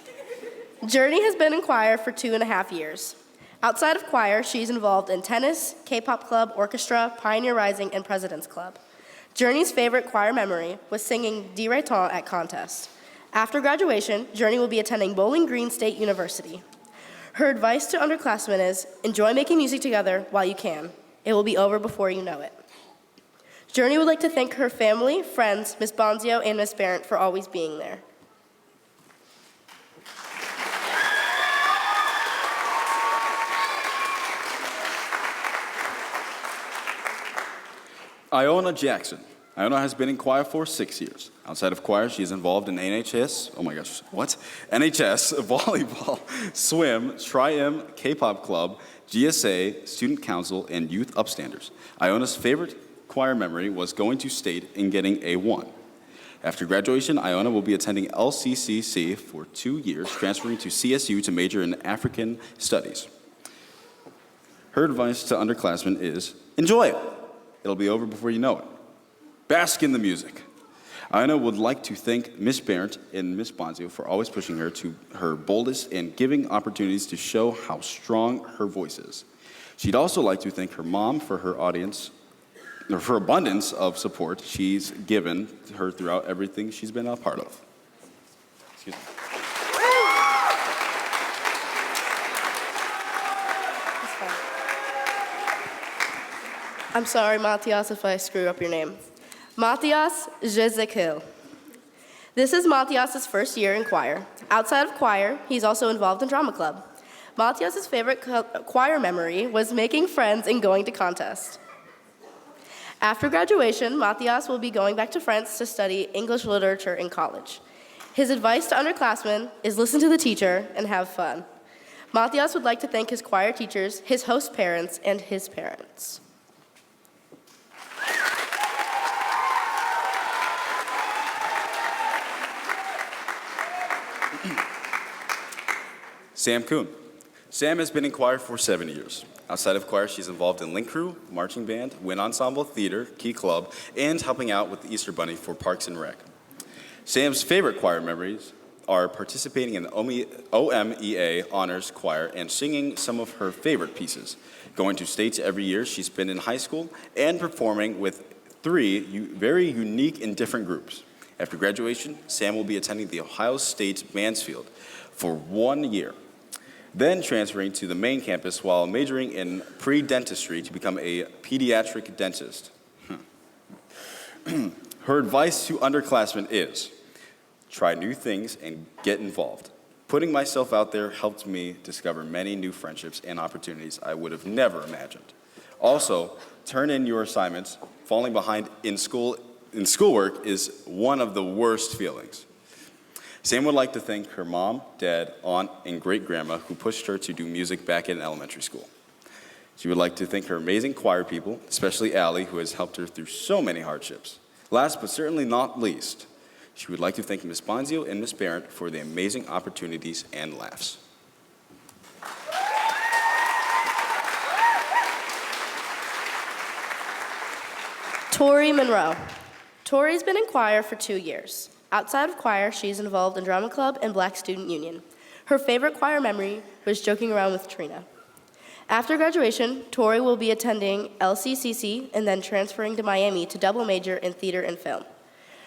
Journey has been in choir for 2.5 years. Outside of choir, she's involved in tennis, K-pop club, orchestra, Pioneer Rising, and President's Club. Journey's favorite choir memory was singing De Rayton at contest. After graduation, Journey will be attending Bowling Green State University. Her advice to underclassmen is, enjoy making music together while you can. It will be over before you know it. Journey would like to thank her family, friends, Miss Bonzio, and Miss Barrett for always being there. Iona Jackson. Iona has been in choir for 6 years. Outside of choir, she is involved in NHS, NHS, volleyball, swim, Tri-M, K-pop club, GSA, student council, and youth upstanders. Iona's favorite choir memory was going to state and getting a 1. After graduation, Iona will be attending LCCC for 2 years, transferring to CSU to major in African studies. Her advice to underclassmen is, enjoy it. It'll be over before you know it. Bask in the music. Iona would like to thank Miss Barrett and Miss Bonzio for always pushing her to her boldest and giving opportunities to show how strong her voice is. She'd also like to thank her mom for her abundance of support she's given her throughout everything she's been a part of. Excuse me. I'm sorry, Matthias, if I screw up your name. Matthias Jezekil. This is Matthias's first year in choir. Outside of choir, he's also involved in drama club. Matthias's favorite choir memory was making friends and going to contests. After graduation, Matthias will be going back to France to study English literature in college. His advice to underclassmen is listen to the teacher and have fun. Matthias would like to thank his choir teachers, his host parents, and his parents. Sam Kuhn. Sam has been in choir for 7 years. Outside of choir, she's involved in Link Crew, marching band, wind ensemble, theater, key club, and helping out with the Easter Bunny for Parks and Rec. Sam's favorite choir memories are participating in the OMEA Honors Choir and singing some of her favorite pieces, going to states every year she's been in high school, and performing with 3 very unique and different groups. After graduation, Sam will be attending the Ohio State Mansfield for 1 year, then transferring to the main campus while majoring in pre-dentistry to become a pediatric dentist. Her advice to underclassmen is, try new things and get involved. Putting myself out there helped me discover many new friendships and opportunities I would have never imagined. Also, turn in your assignments. Falling behind in schoolwork is one of the worst feelings. Sam would like to thank her mom, dad, aunt, and great-grandma who pushed her to do music back in elementary school. She would like to thank her amazing choir people, especially Allie, who has helped her through so many hardships. Last but certainly not least, she would like to thank Miss Bonzio and Miss Barrett for the amazing opportunities and laughs. Tori Monroe. Tori's been in choir for 2 years. Outside of choir, she's involved in drama club and Black Student Union. Her favorite choir memory was joking around with Trina. After graduation, Tori will be attending LCCC and then transferring to Miami to double major in theater and film.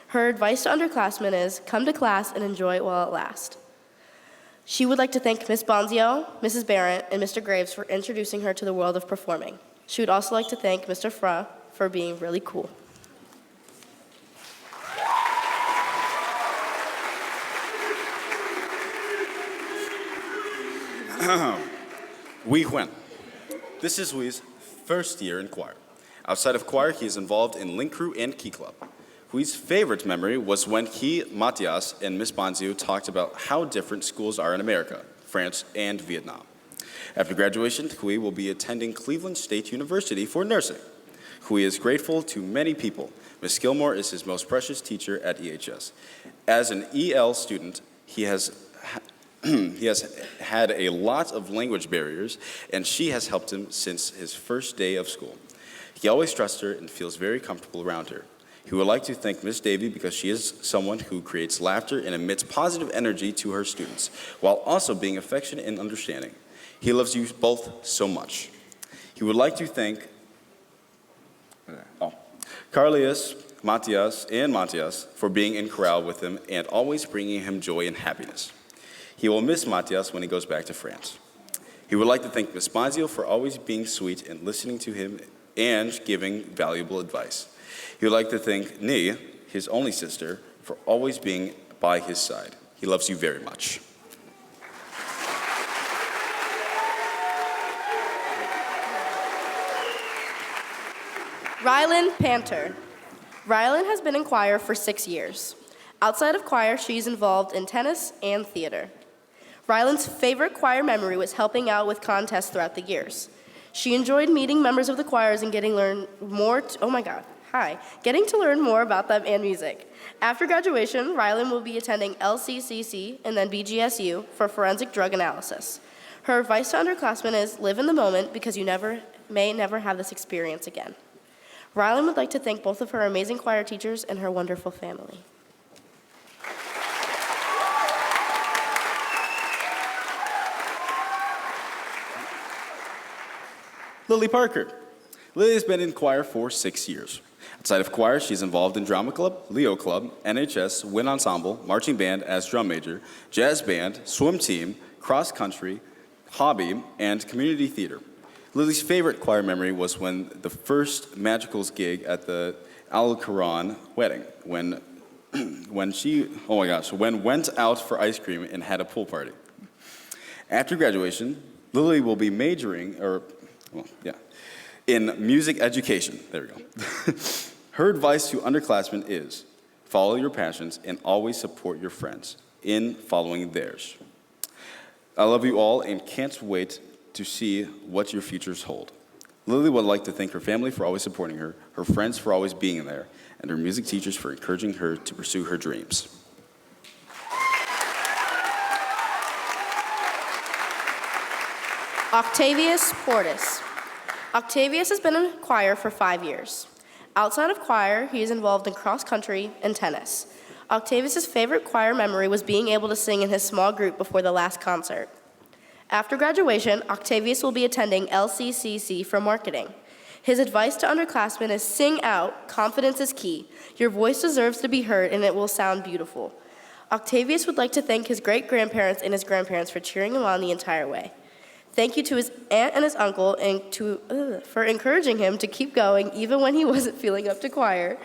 Her advice to underclassmen is come to class and enjoy it while it lasts. She would like to thank Miss Bonzio, Mrs. Barrett, and Mr. Graves for introducing her to the world of performing. She would also like to thank Mr. Fra for being really cool. Wee Huen. This is Wee's first year in choir. Outside of choir, he is involved in Link Crew and Key Club. Wee's favorite memory was when he, Matthias, and Miss Bonzio talked about how different schools are in America, France, and Vietnam. After graduation, Hui will be attending Cleveland State University for nursing. Hui is grateful to many people. Miss Gilmore is his most precious teacher at EHS. As an EL student, he has had a lot of language barriers, and she has helped him since his first day of school. He always trusts her and feels very comfortable around her. He would like to thank Miss Davy because she is someone who creates laughter and emits positive energy to her students, while also being affectionate and understanding. He loves you both so much. He would like to thank Carlius, Matthias, and Matthias for being in chorale with him and always bringing him joy and happiness. He will miss Matthias when he goes back to France. He would like to thank Miss Bonzio for always being sweet and listening to him and giving valuable advice. He would like to thank Ni, his only sister, for always being by his side. He loves you very much. Rylan Panter. Rylan has been in choir for 6 years. Outside of choir, she's involved in tennis and theater. Rylan's favorite choir memory was helping out with contests throughout the years. She enjoyed meeting members of the choirs and getting to learn more about them and music. After graduation, Rylan will be attending LCCC and then BGSU for forensic drug analysis. Her advice to underclassmen is live in the moment because you may never have this experience again. Rylan would like to thank both of her amazing choir teachers and her wonderful family. Lily Parker. Lily has been in choir for 6 years. Outside of choir, she's involved in drama club, Leo club, NHS, wind ensemble, marching band as drum major, jazz band, swim team, cross country, hobby, and community theater. Lily's favorite choir memory was when the first Magicals gig at the Al Quran wedding, when went out for ice cream and had a pool party. After graduation, Lily will be majoring, in music education. There we go. Her advice to underclassmen is follow your passions and always support your friends in following theirs. I love you all and can't wait to see what your futures hold. Lily would like to thank her family for always supporting her, her friends for always being there, and her music teachers for encouraging her to pursue her dreams. Octavius Portis. Octavius has been in choir for 5 years. Outside of choir, he is involved in cross country and tennis. Octavius' favorite choir memory was being able to sing in his small group before the last concert. After graduation, Octavius will be attending LCCC for marketing. His advice to underclassmen is sing out, confidence is key. Your voice deserves to be heard and it will sound beautiful. Octavius would like to thank his great-grandparents and his grandparents for cheering him on the entire way. Thank you to his aunt and his uncle for encouraging him to keep going even when he wasn't feeling up to choir.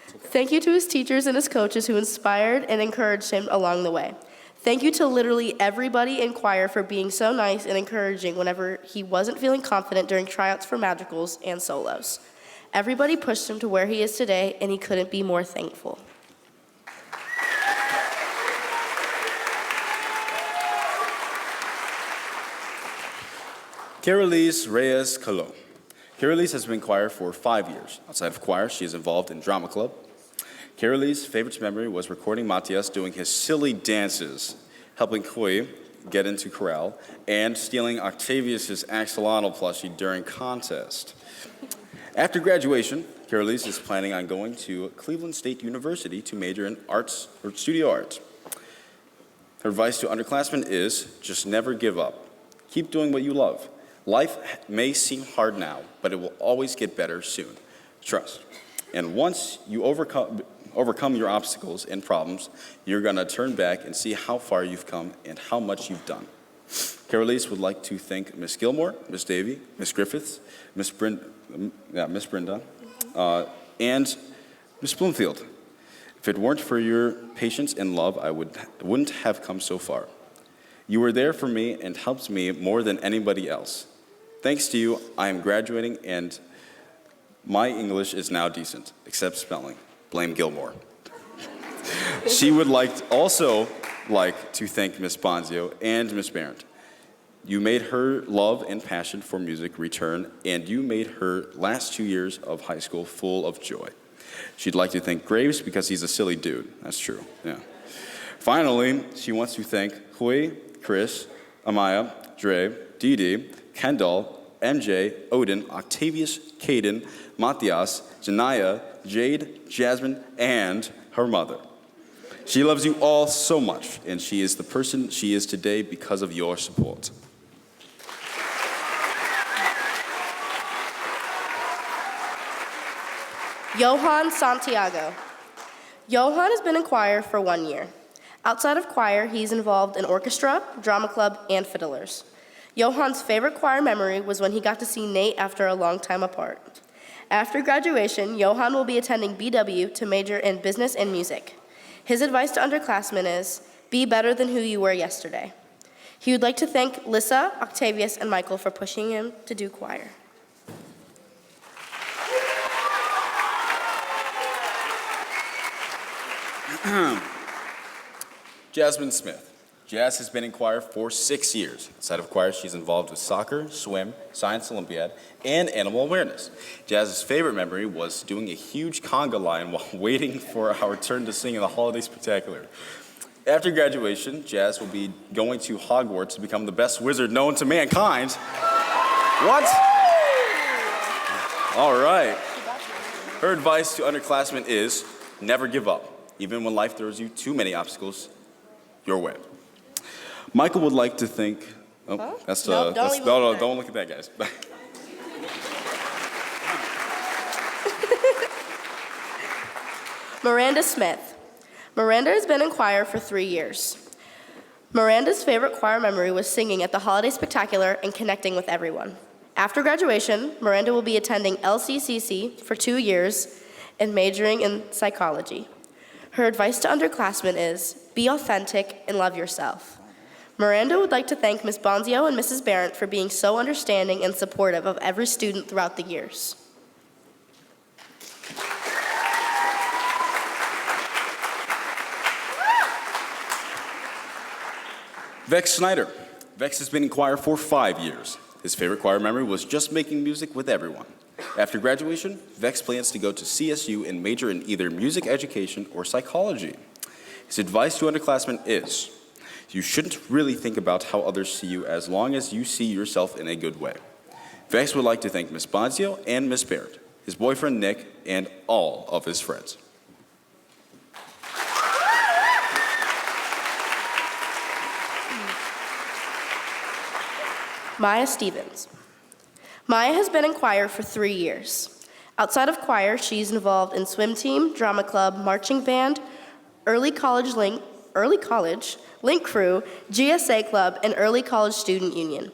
Thank you to his teachers and his coaches who inspired and encouraged him along the way. Thank you to literally everybody in choir for being so nice and encouraging whenever he wasn't feeling confident during tryouts for Magicals and solos. Everybody pushed him to where he is today, and he couldn't be more thankful. Carolise Reyes Colon. Carolise has been in choir for 5 years. Outside of choir, she is involved in drama club. Carolise's favorite memory was recording Matias doing his silly dances, helping Koi get into chorale, and stealing Octavius' axolotl plushie during contest. After graduation, Carolise is planning on going to Cleveland State University to major in arts or studio arts. Her advice to underclassmen is just never give up. Keep doing what you love. Life may seem hard now, but it will always get better soon. Trust. And once you overcome your obstacles and problems, you're going to turn back and see how far you've come and how much you've done. Carolise would like to thank Miss Gilmore, Miss Davy, Miss Griffiths, Miss Brenda, and Miss Bloomfield. If it weren't for your patience and love, I wouldn't have come so far. You were there for me and helped me more than anybody else. Thanks to you, I am graduating and my English is now decent, except spelling. Blame Gilmore. She would also like to thank Miss Bonzio and Miss Barrett. You made her love and passion for music return, and you made her last 2 years of high school full of joy. She'd like to thank Graves because he's a silly dude. That's true, yeah. Finally, she wants to thank Hui, Chris, Amaya, Dre, Dee Dee, Kendall, MJ, Odin, Octavius, Caden, Matthias, Janaya, Jade, Jasmine, and her mother. She loves you all so much, and she is the person she is today because of your support. Johan Santiago. Johan has been in choir for 1 year. Outside of choir, he's involved in orchestra, drama club, and fiddlers. Johan's favorite choir memory was when he got to see Nate after a long time apart. After graduation, Johan will be attending BW to major in business and music. His advice to underclassmen is, be better than who you were yesterday. He would like to thank Lissa, Octavius, and Michael for pushing him to do choir. Jasmine Smith. Jazz has been in choir for 6 years. Outside of choir, she's involved with soccer, swim, science Olympiad, and animal awareness. Jazz's favorite memory was doing a huge conga line while waiting for our turn to sing in the holiday spectacular. After graduation, Jazz will be going to Hogwarts to become the best wizard known to mankind. What? All right. Her advice to underclassmen is never give up, even when life throws you too many obstacles your way. Michael would like to thank. Oh, Huh? that's No, don't that's, even no, look at don't look at that, guys. Miranda Smith. Miranda has been in choir for 3 years. Miranda's favorite choir memory was singing at the holiday spectacular and connecting with everyone. After graduation, Miranda will be attending LCCC for 2 years and majoring in psychology. Her advice to underclassmen is, be authentic and love yourself. Miranda would like to thank Ms. Bonzio and Mrs. Barrett for being so understanding and supportive of every student throughout the years. Vex Snyder. Vex has been in choir for 5 years. His favorite choir memory was just making music with everyone. After graduation, Vex plans to go to CSU and major in either music education or psychology. His advice to underclassmen is, you shouldn't really think about how others see you as long as you see yourself in a good way. Vex would like to thank Ms. Bonzio and Ms. Barrett, his boyfriend Nick, and all of his friends. Maya Stevens. Maya has been in choir for 3 years. Outside of choir, she's involved in swim team, drama club, marching band, early college, link crew, GSA club, and early college student union.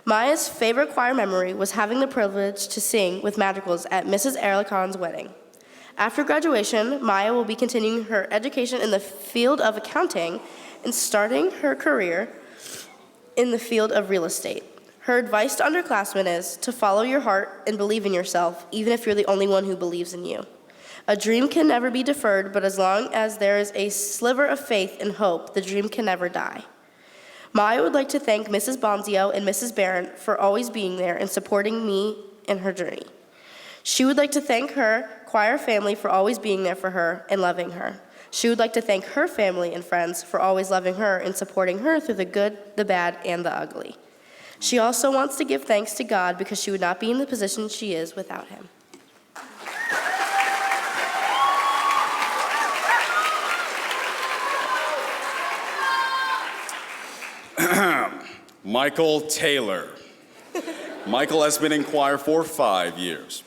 Maya's favorite choir memory was having the privilege to sing with madrigals at Mrs. Erlicon's wedding. After graduation, Maya will be continuing her education in the field of accounting and starting her career in the field of real estate. Her advice to underclassmen is to follow your heart and believe in yourself, even if you're the only one who believes in you. A dream can never be deferred, but as long as there is a sliver of faith and hope, the dream can never die. Maya would like to thank Mrs. Bonzio and Mrs. Barron for always being there and supporting me in her journey. She would like to thank her choir family for always being there for her and loving her. She would like to thank her family and friends for always loving her and supporting her through the good, the bad, and the ugly. She also wants to give thanks to God because she would not be in the position she is without him. Michael Taylor. Michael has been in choir for 5 years.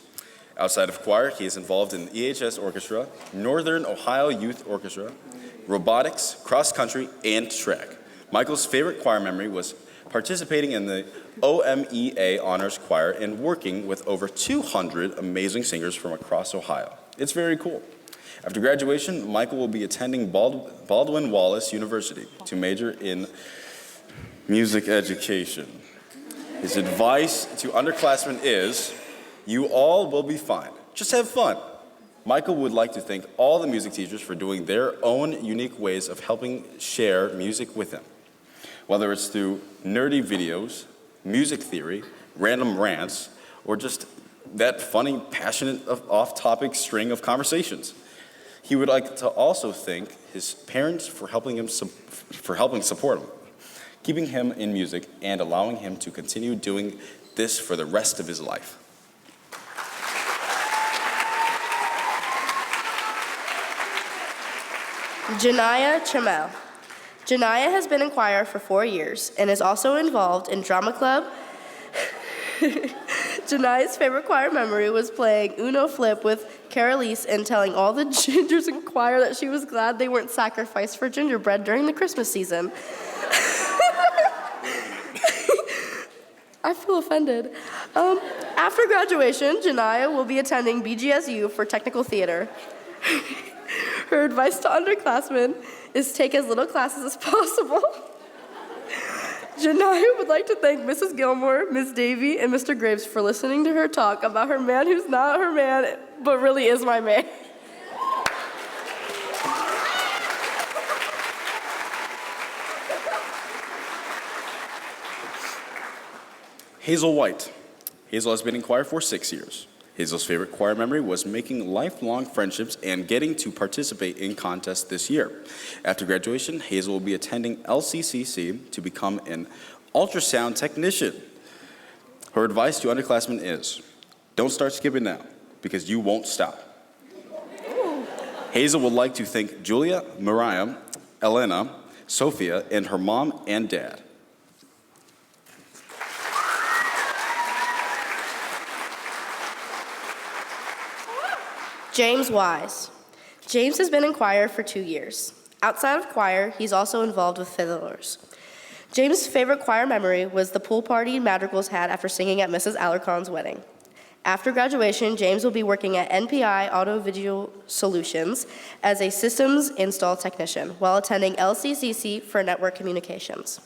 Outside of choir, he is involved in the EHS Orchestra, Northern Ohio Youth Orchestra, robotics, cross country, and track. Michael's favorite choir memory was participating in the OMEA Honors Choir and working with over 200 amazing singers from across Ohio. It's very cool. After graduation, Michael will be attending Baldwin Wallace University to major in music education. His advice to underclassmen is, you all will be fine. Just have fun. Michael would like to thank all the music teachers for doing their own unique ways of helping share music with him. Whether it's through nerdy videos, music theory, random rants, or just that funny, passionate, off-topic string of conversations. He would like to also thank his parents for helping support him, keeping him in music, and allowing him to continue doing this for the rest of his life. Janaya Chamel. Janaya has been in choir for 4 years and is also involved in drama club. Janaya's favorite choir memory was playing Uno Flip with Carolise and telling all the gingers in choir that she was glad they weren't sacrificed for gingerbread during the Christmas season. I feel offended. After graduation, Janaya will be attending BGSU for technical theater. Her advice to underclassmen is take as little classes as possible. Janaya would like to thank Mrs. Gilmore, Ms. Davy, and Mr. Graves for listening to her talk about her man who's not her man, but really is my man. Hazel White. Hazel has been in choir for 6 years. Hazel's favorite choir memory was making lifelong friendships and getting to participate in contests this year. After graduation, Hazel will be attending LCCC to become an ultrasound technician. Her advice to underclassmen is, don't start skipping now, because you won't stop. Hazel would like to thank Julia, Mariah, Elena, Sophia, and her mom and dad. James Wise. James has been in choir for 2 years. Outside of choir, he's also involved with fiddlers. James' favorite choir memory was the pool party madrigals had after singing at Mrs. Alarcon's wedding. After graduation, James will be working at NPI Audiovisual Solutions as a systems install technician while attending LCCC for network communications.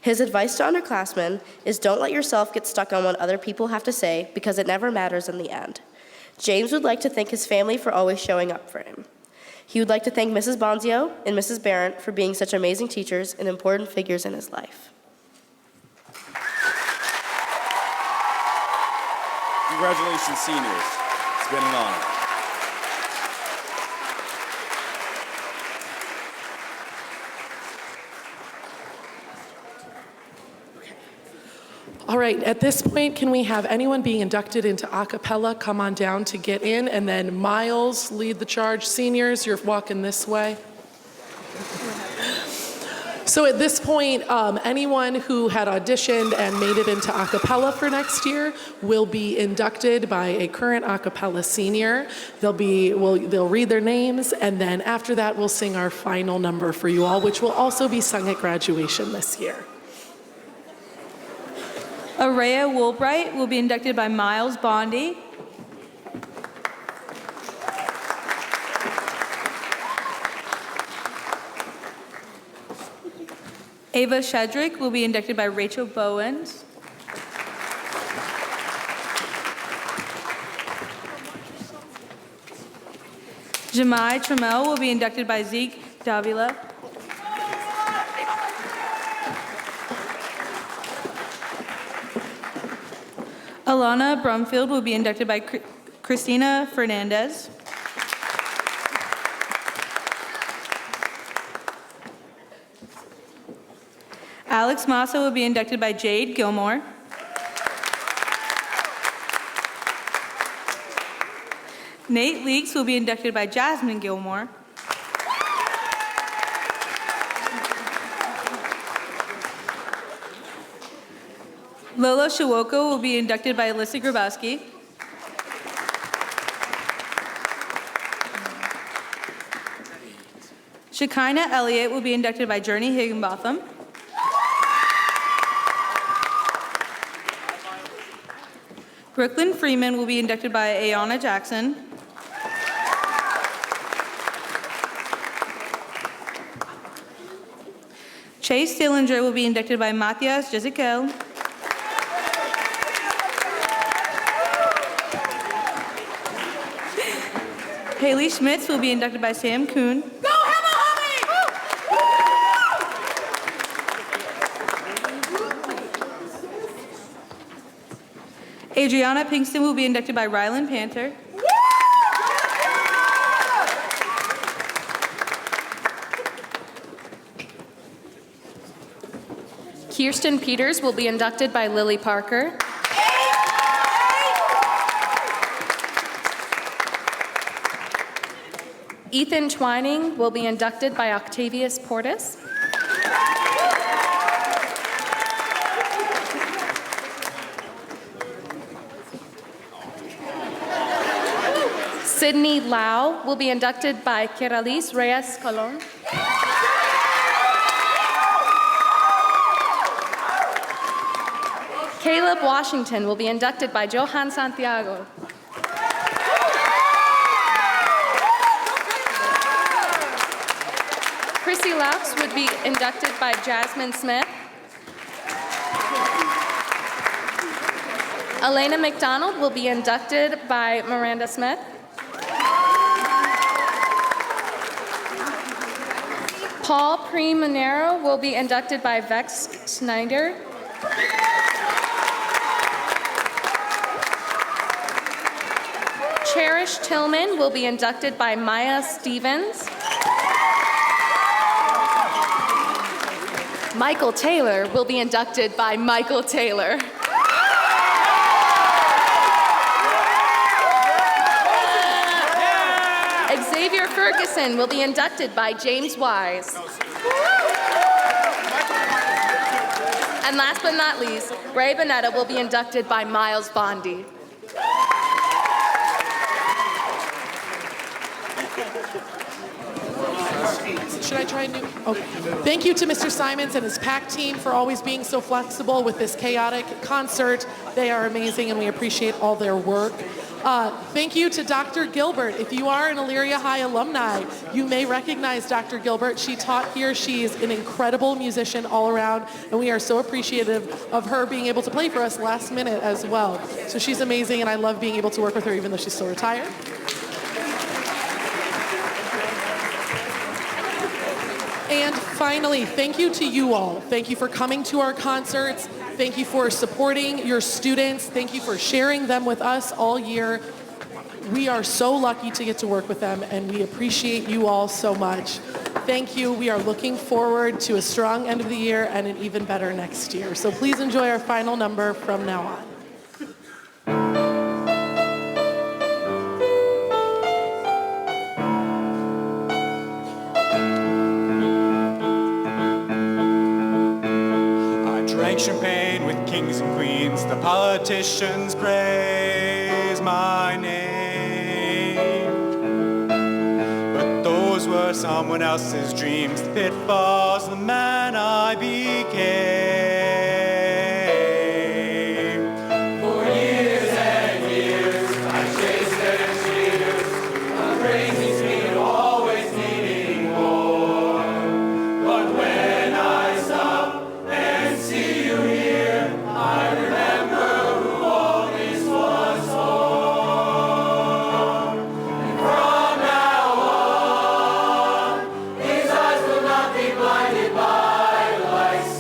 His advice to underclassmen is don't let yourself get stuck on what other people have to say because it never matters in the end. James would like to thank his family for always showing up for him. He would like to thank Mrs. Bonzio and Mrs. Barrett for being such amazing teachers and important figures in his life. Congratulations, seniors. It's been an honor. All right, at this point, can we have anyone being inducted into a cappella come on down to get in, and then Miles, lead the charge. Seniors, you're walking this way. So at this point, anyone who had auditioned and made it into a cappella for next year will be inducted by a current a cappella senior. They'll read their names, and then after that, we'll sing our final number for you all, which will also be sung at graduation this year. Araya Woolbright will be inducted by Miles Bondi. Ava Shedrick will be inducted by Rachel Bowens. Jemai Trammell will be inducted by Zeke Davila. Alana Brumfield will be inducted by Christina Fernandez. Alex Massa will be inducted by Jade Gilmore. Nate Leaks will be inducted by Jasmine Gilmore. Lola Shiwoko will be inducted by Alyssa Grabowski. Shekinah Elliott will be inducted by Journey Higginbotham. Brooklyn Freeman will be inducted by Ayanna Jackson. Chase Dillinger will be inducted by Matthias Jezekiel. Haley Schmitz will be inducted by Sam Kuhn. Go Hammer Adriana Pinkston will be inducted by Rylan Panther. Kirsten Peters will be inducted by Lily Parker. Ethan Twining will be inducted by Octavius Portis. Sydney Lau will be inducted by Keralis Reyes Colon. Caleb Washington will be inducted by Johan Santiago. Chrissy Laps would be inducted by Jasmine Smith. Elena McDonald will be inducted by Miranda Smith. Paul Premonero will be inducted by Vex Snyder. Parrish Tillman will be inducted by Maya Stevens. Michael Taylor will be inducted by Michael Taylor. Xavier Ferguson will be inducted by James Wise. And last but not least, Ray Bonetta will be inducted by Miles Bondi. Should I try a new? Okay. Thank you to Mr. Simons and his PAC team for always being so flexible with this chaotic concert. They are amazing and we appreciate all their work. Thank you to Dr. Gilbert. If you are an Elyria High alumni, you may recognize Dr. Gilbert. She taught here. She is an incredible musician all around, and we are so appreciative of her being able to play for us last minute as well. So she's amazing, and I love being able to work with her even though she's still retired. And finally, thank you to you all. Thank you for coming to our concerts. Thank you for supporting your students. Thank you for sharing them with us all year. We are so lucky to get to work with them, and we appreciate you all so much. Thank you. We are looking forward to a strong end of the year and an even better next year. So please enjoy our final number from now on. Champagne with kings and queens, the politicians praise my name. But those were someone else's dreams, the pitfalls of the man I became. For years and years, I chased their cheers, a crazy speed, always needing more. But when I stop and see you here, I remember who all this was for. And from now on, these eyes will not be blinded by the lights.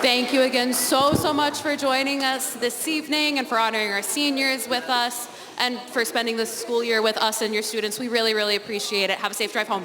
Thank you again so much for joining us this evening and for honoring our seniors with us and for spending this school year with us and your students. We really appreciate it. Have a safe drive home.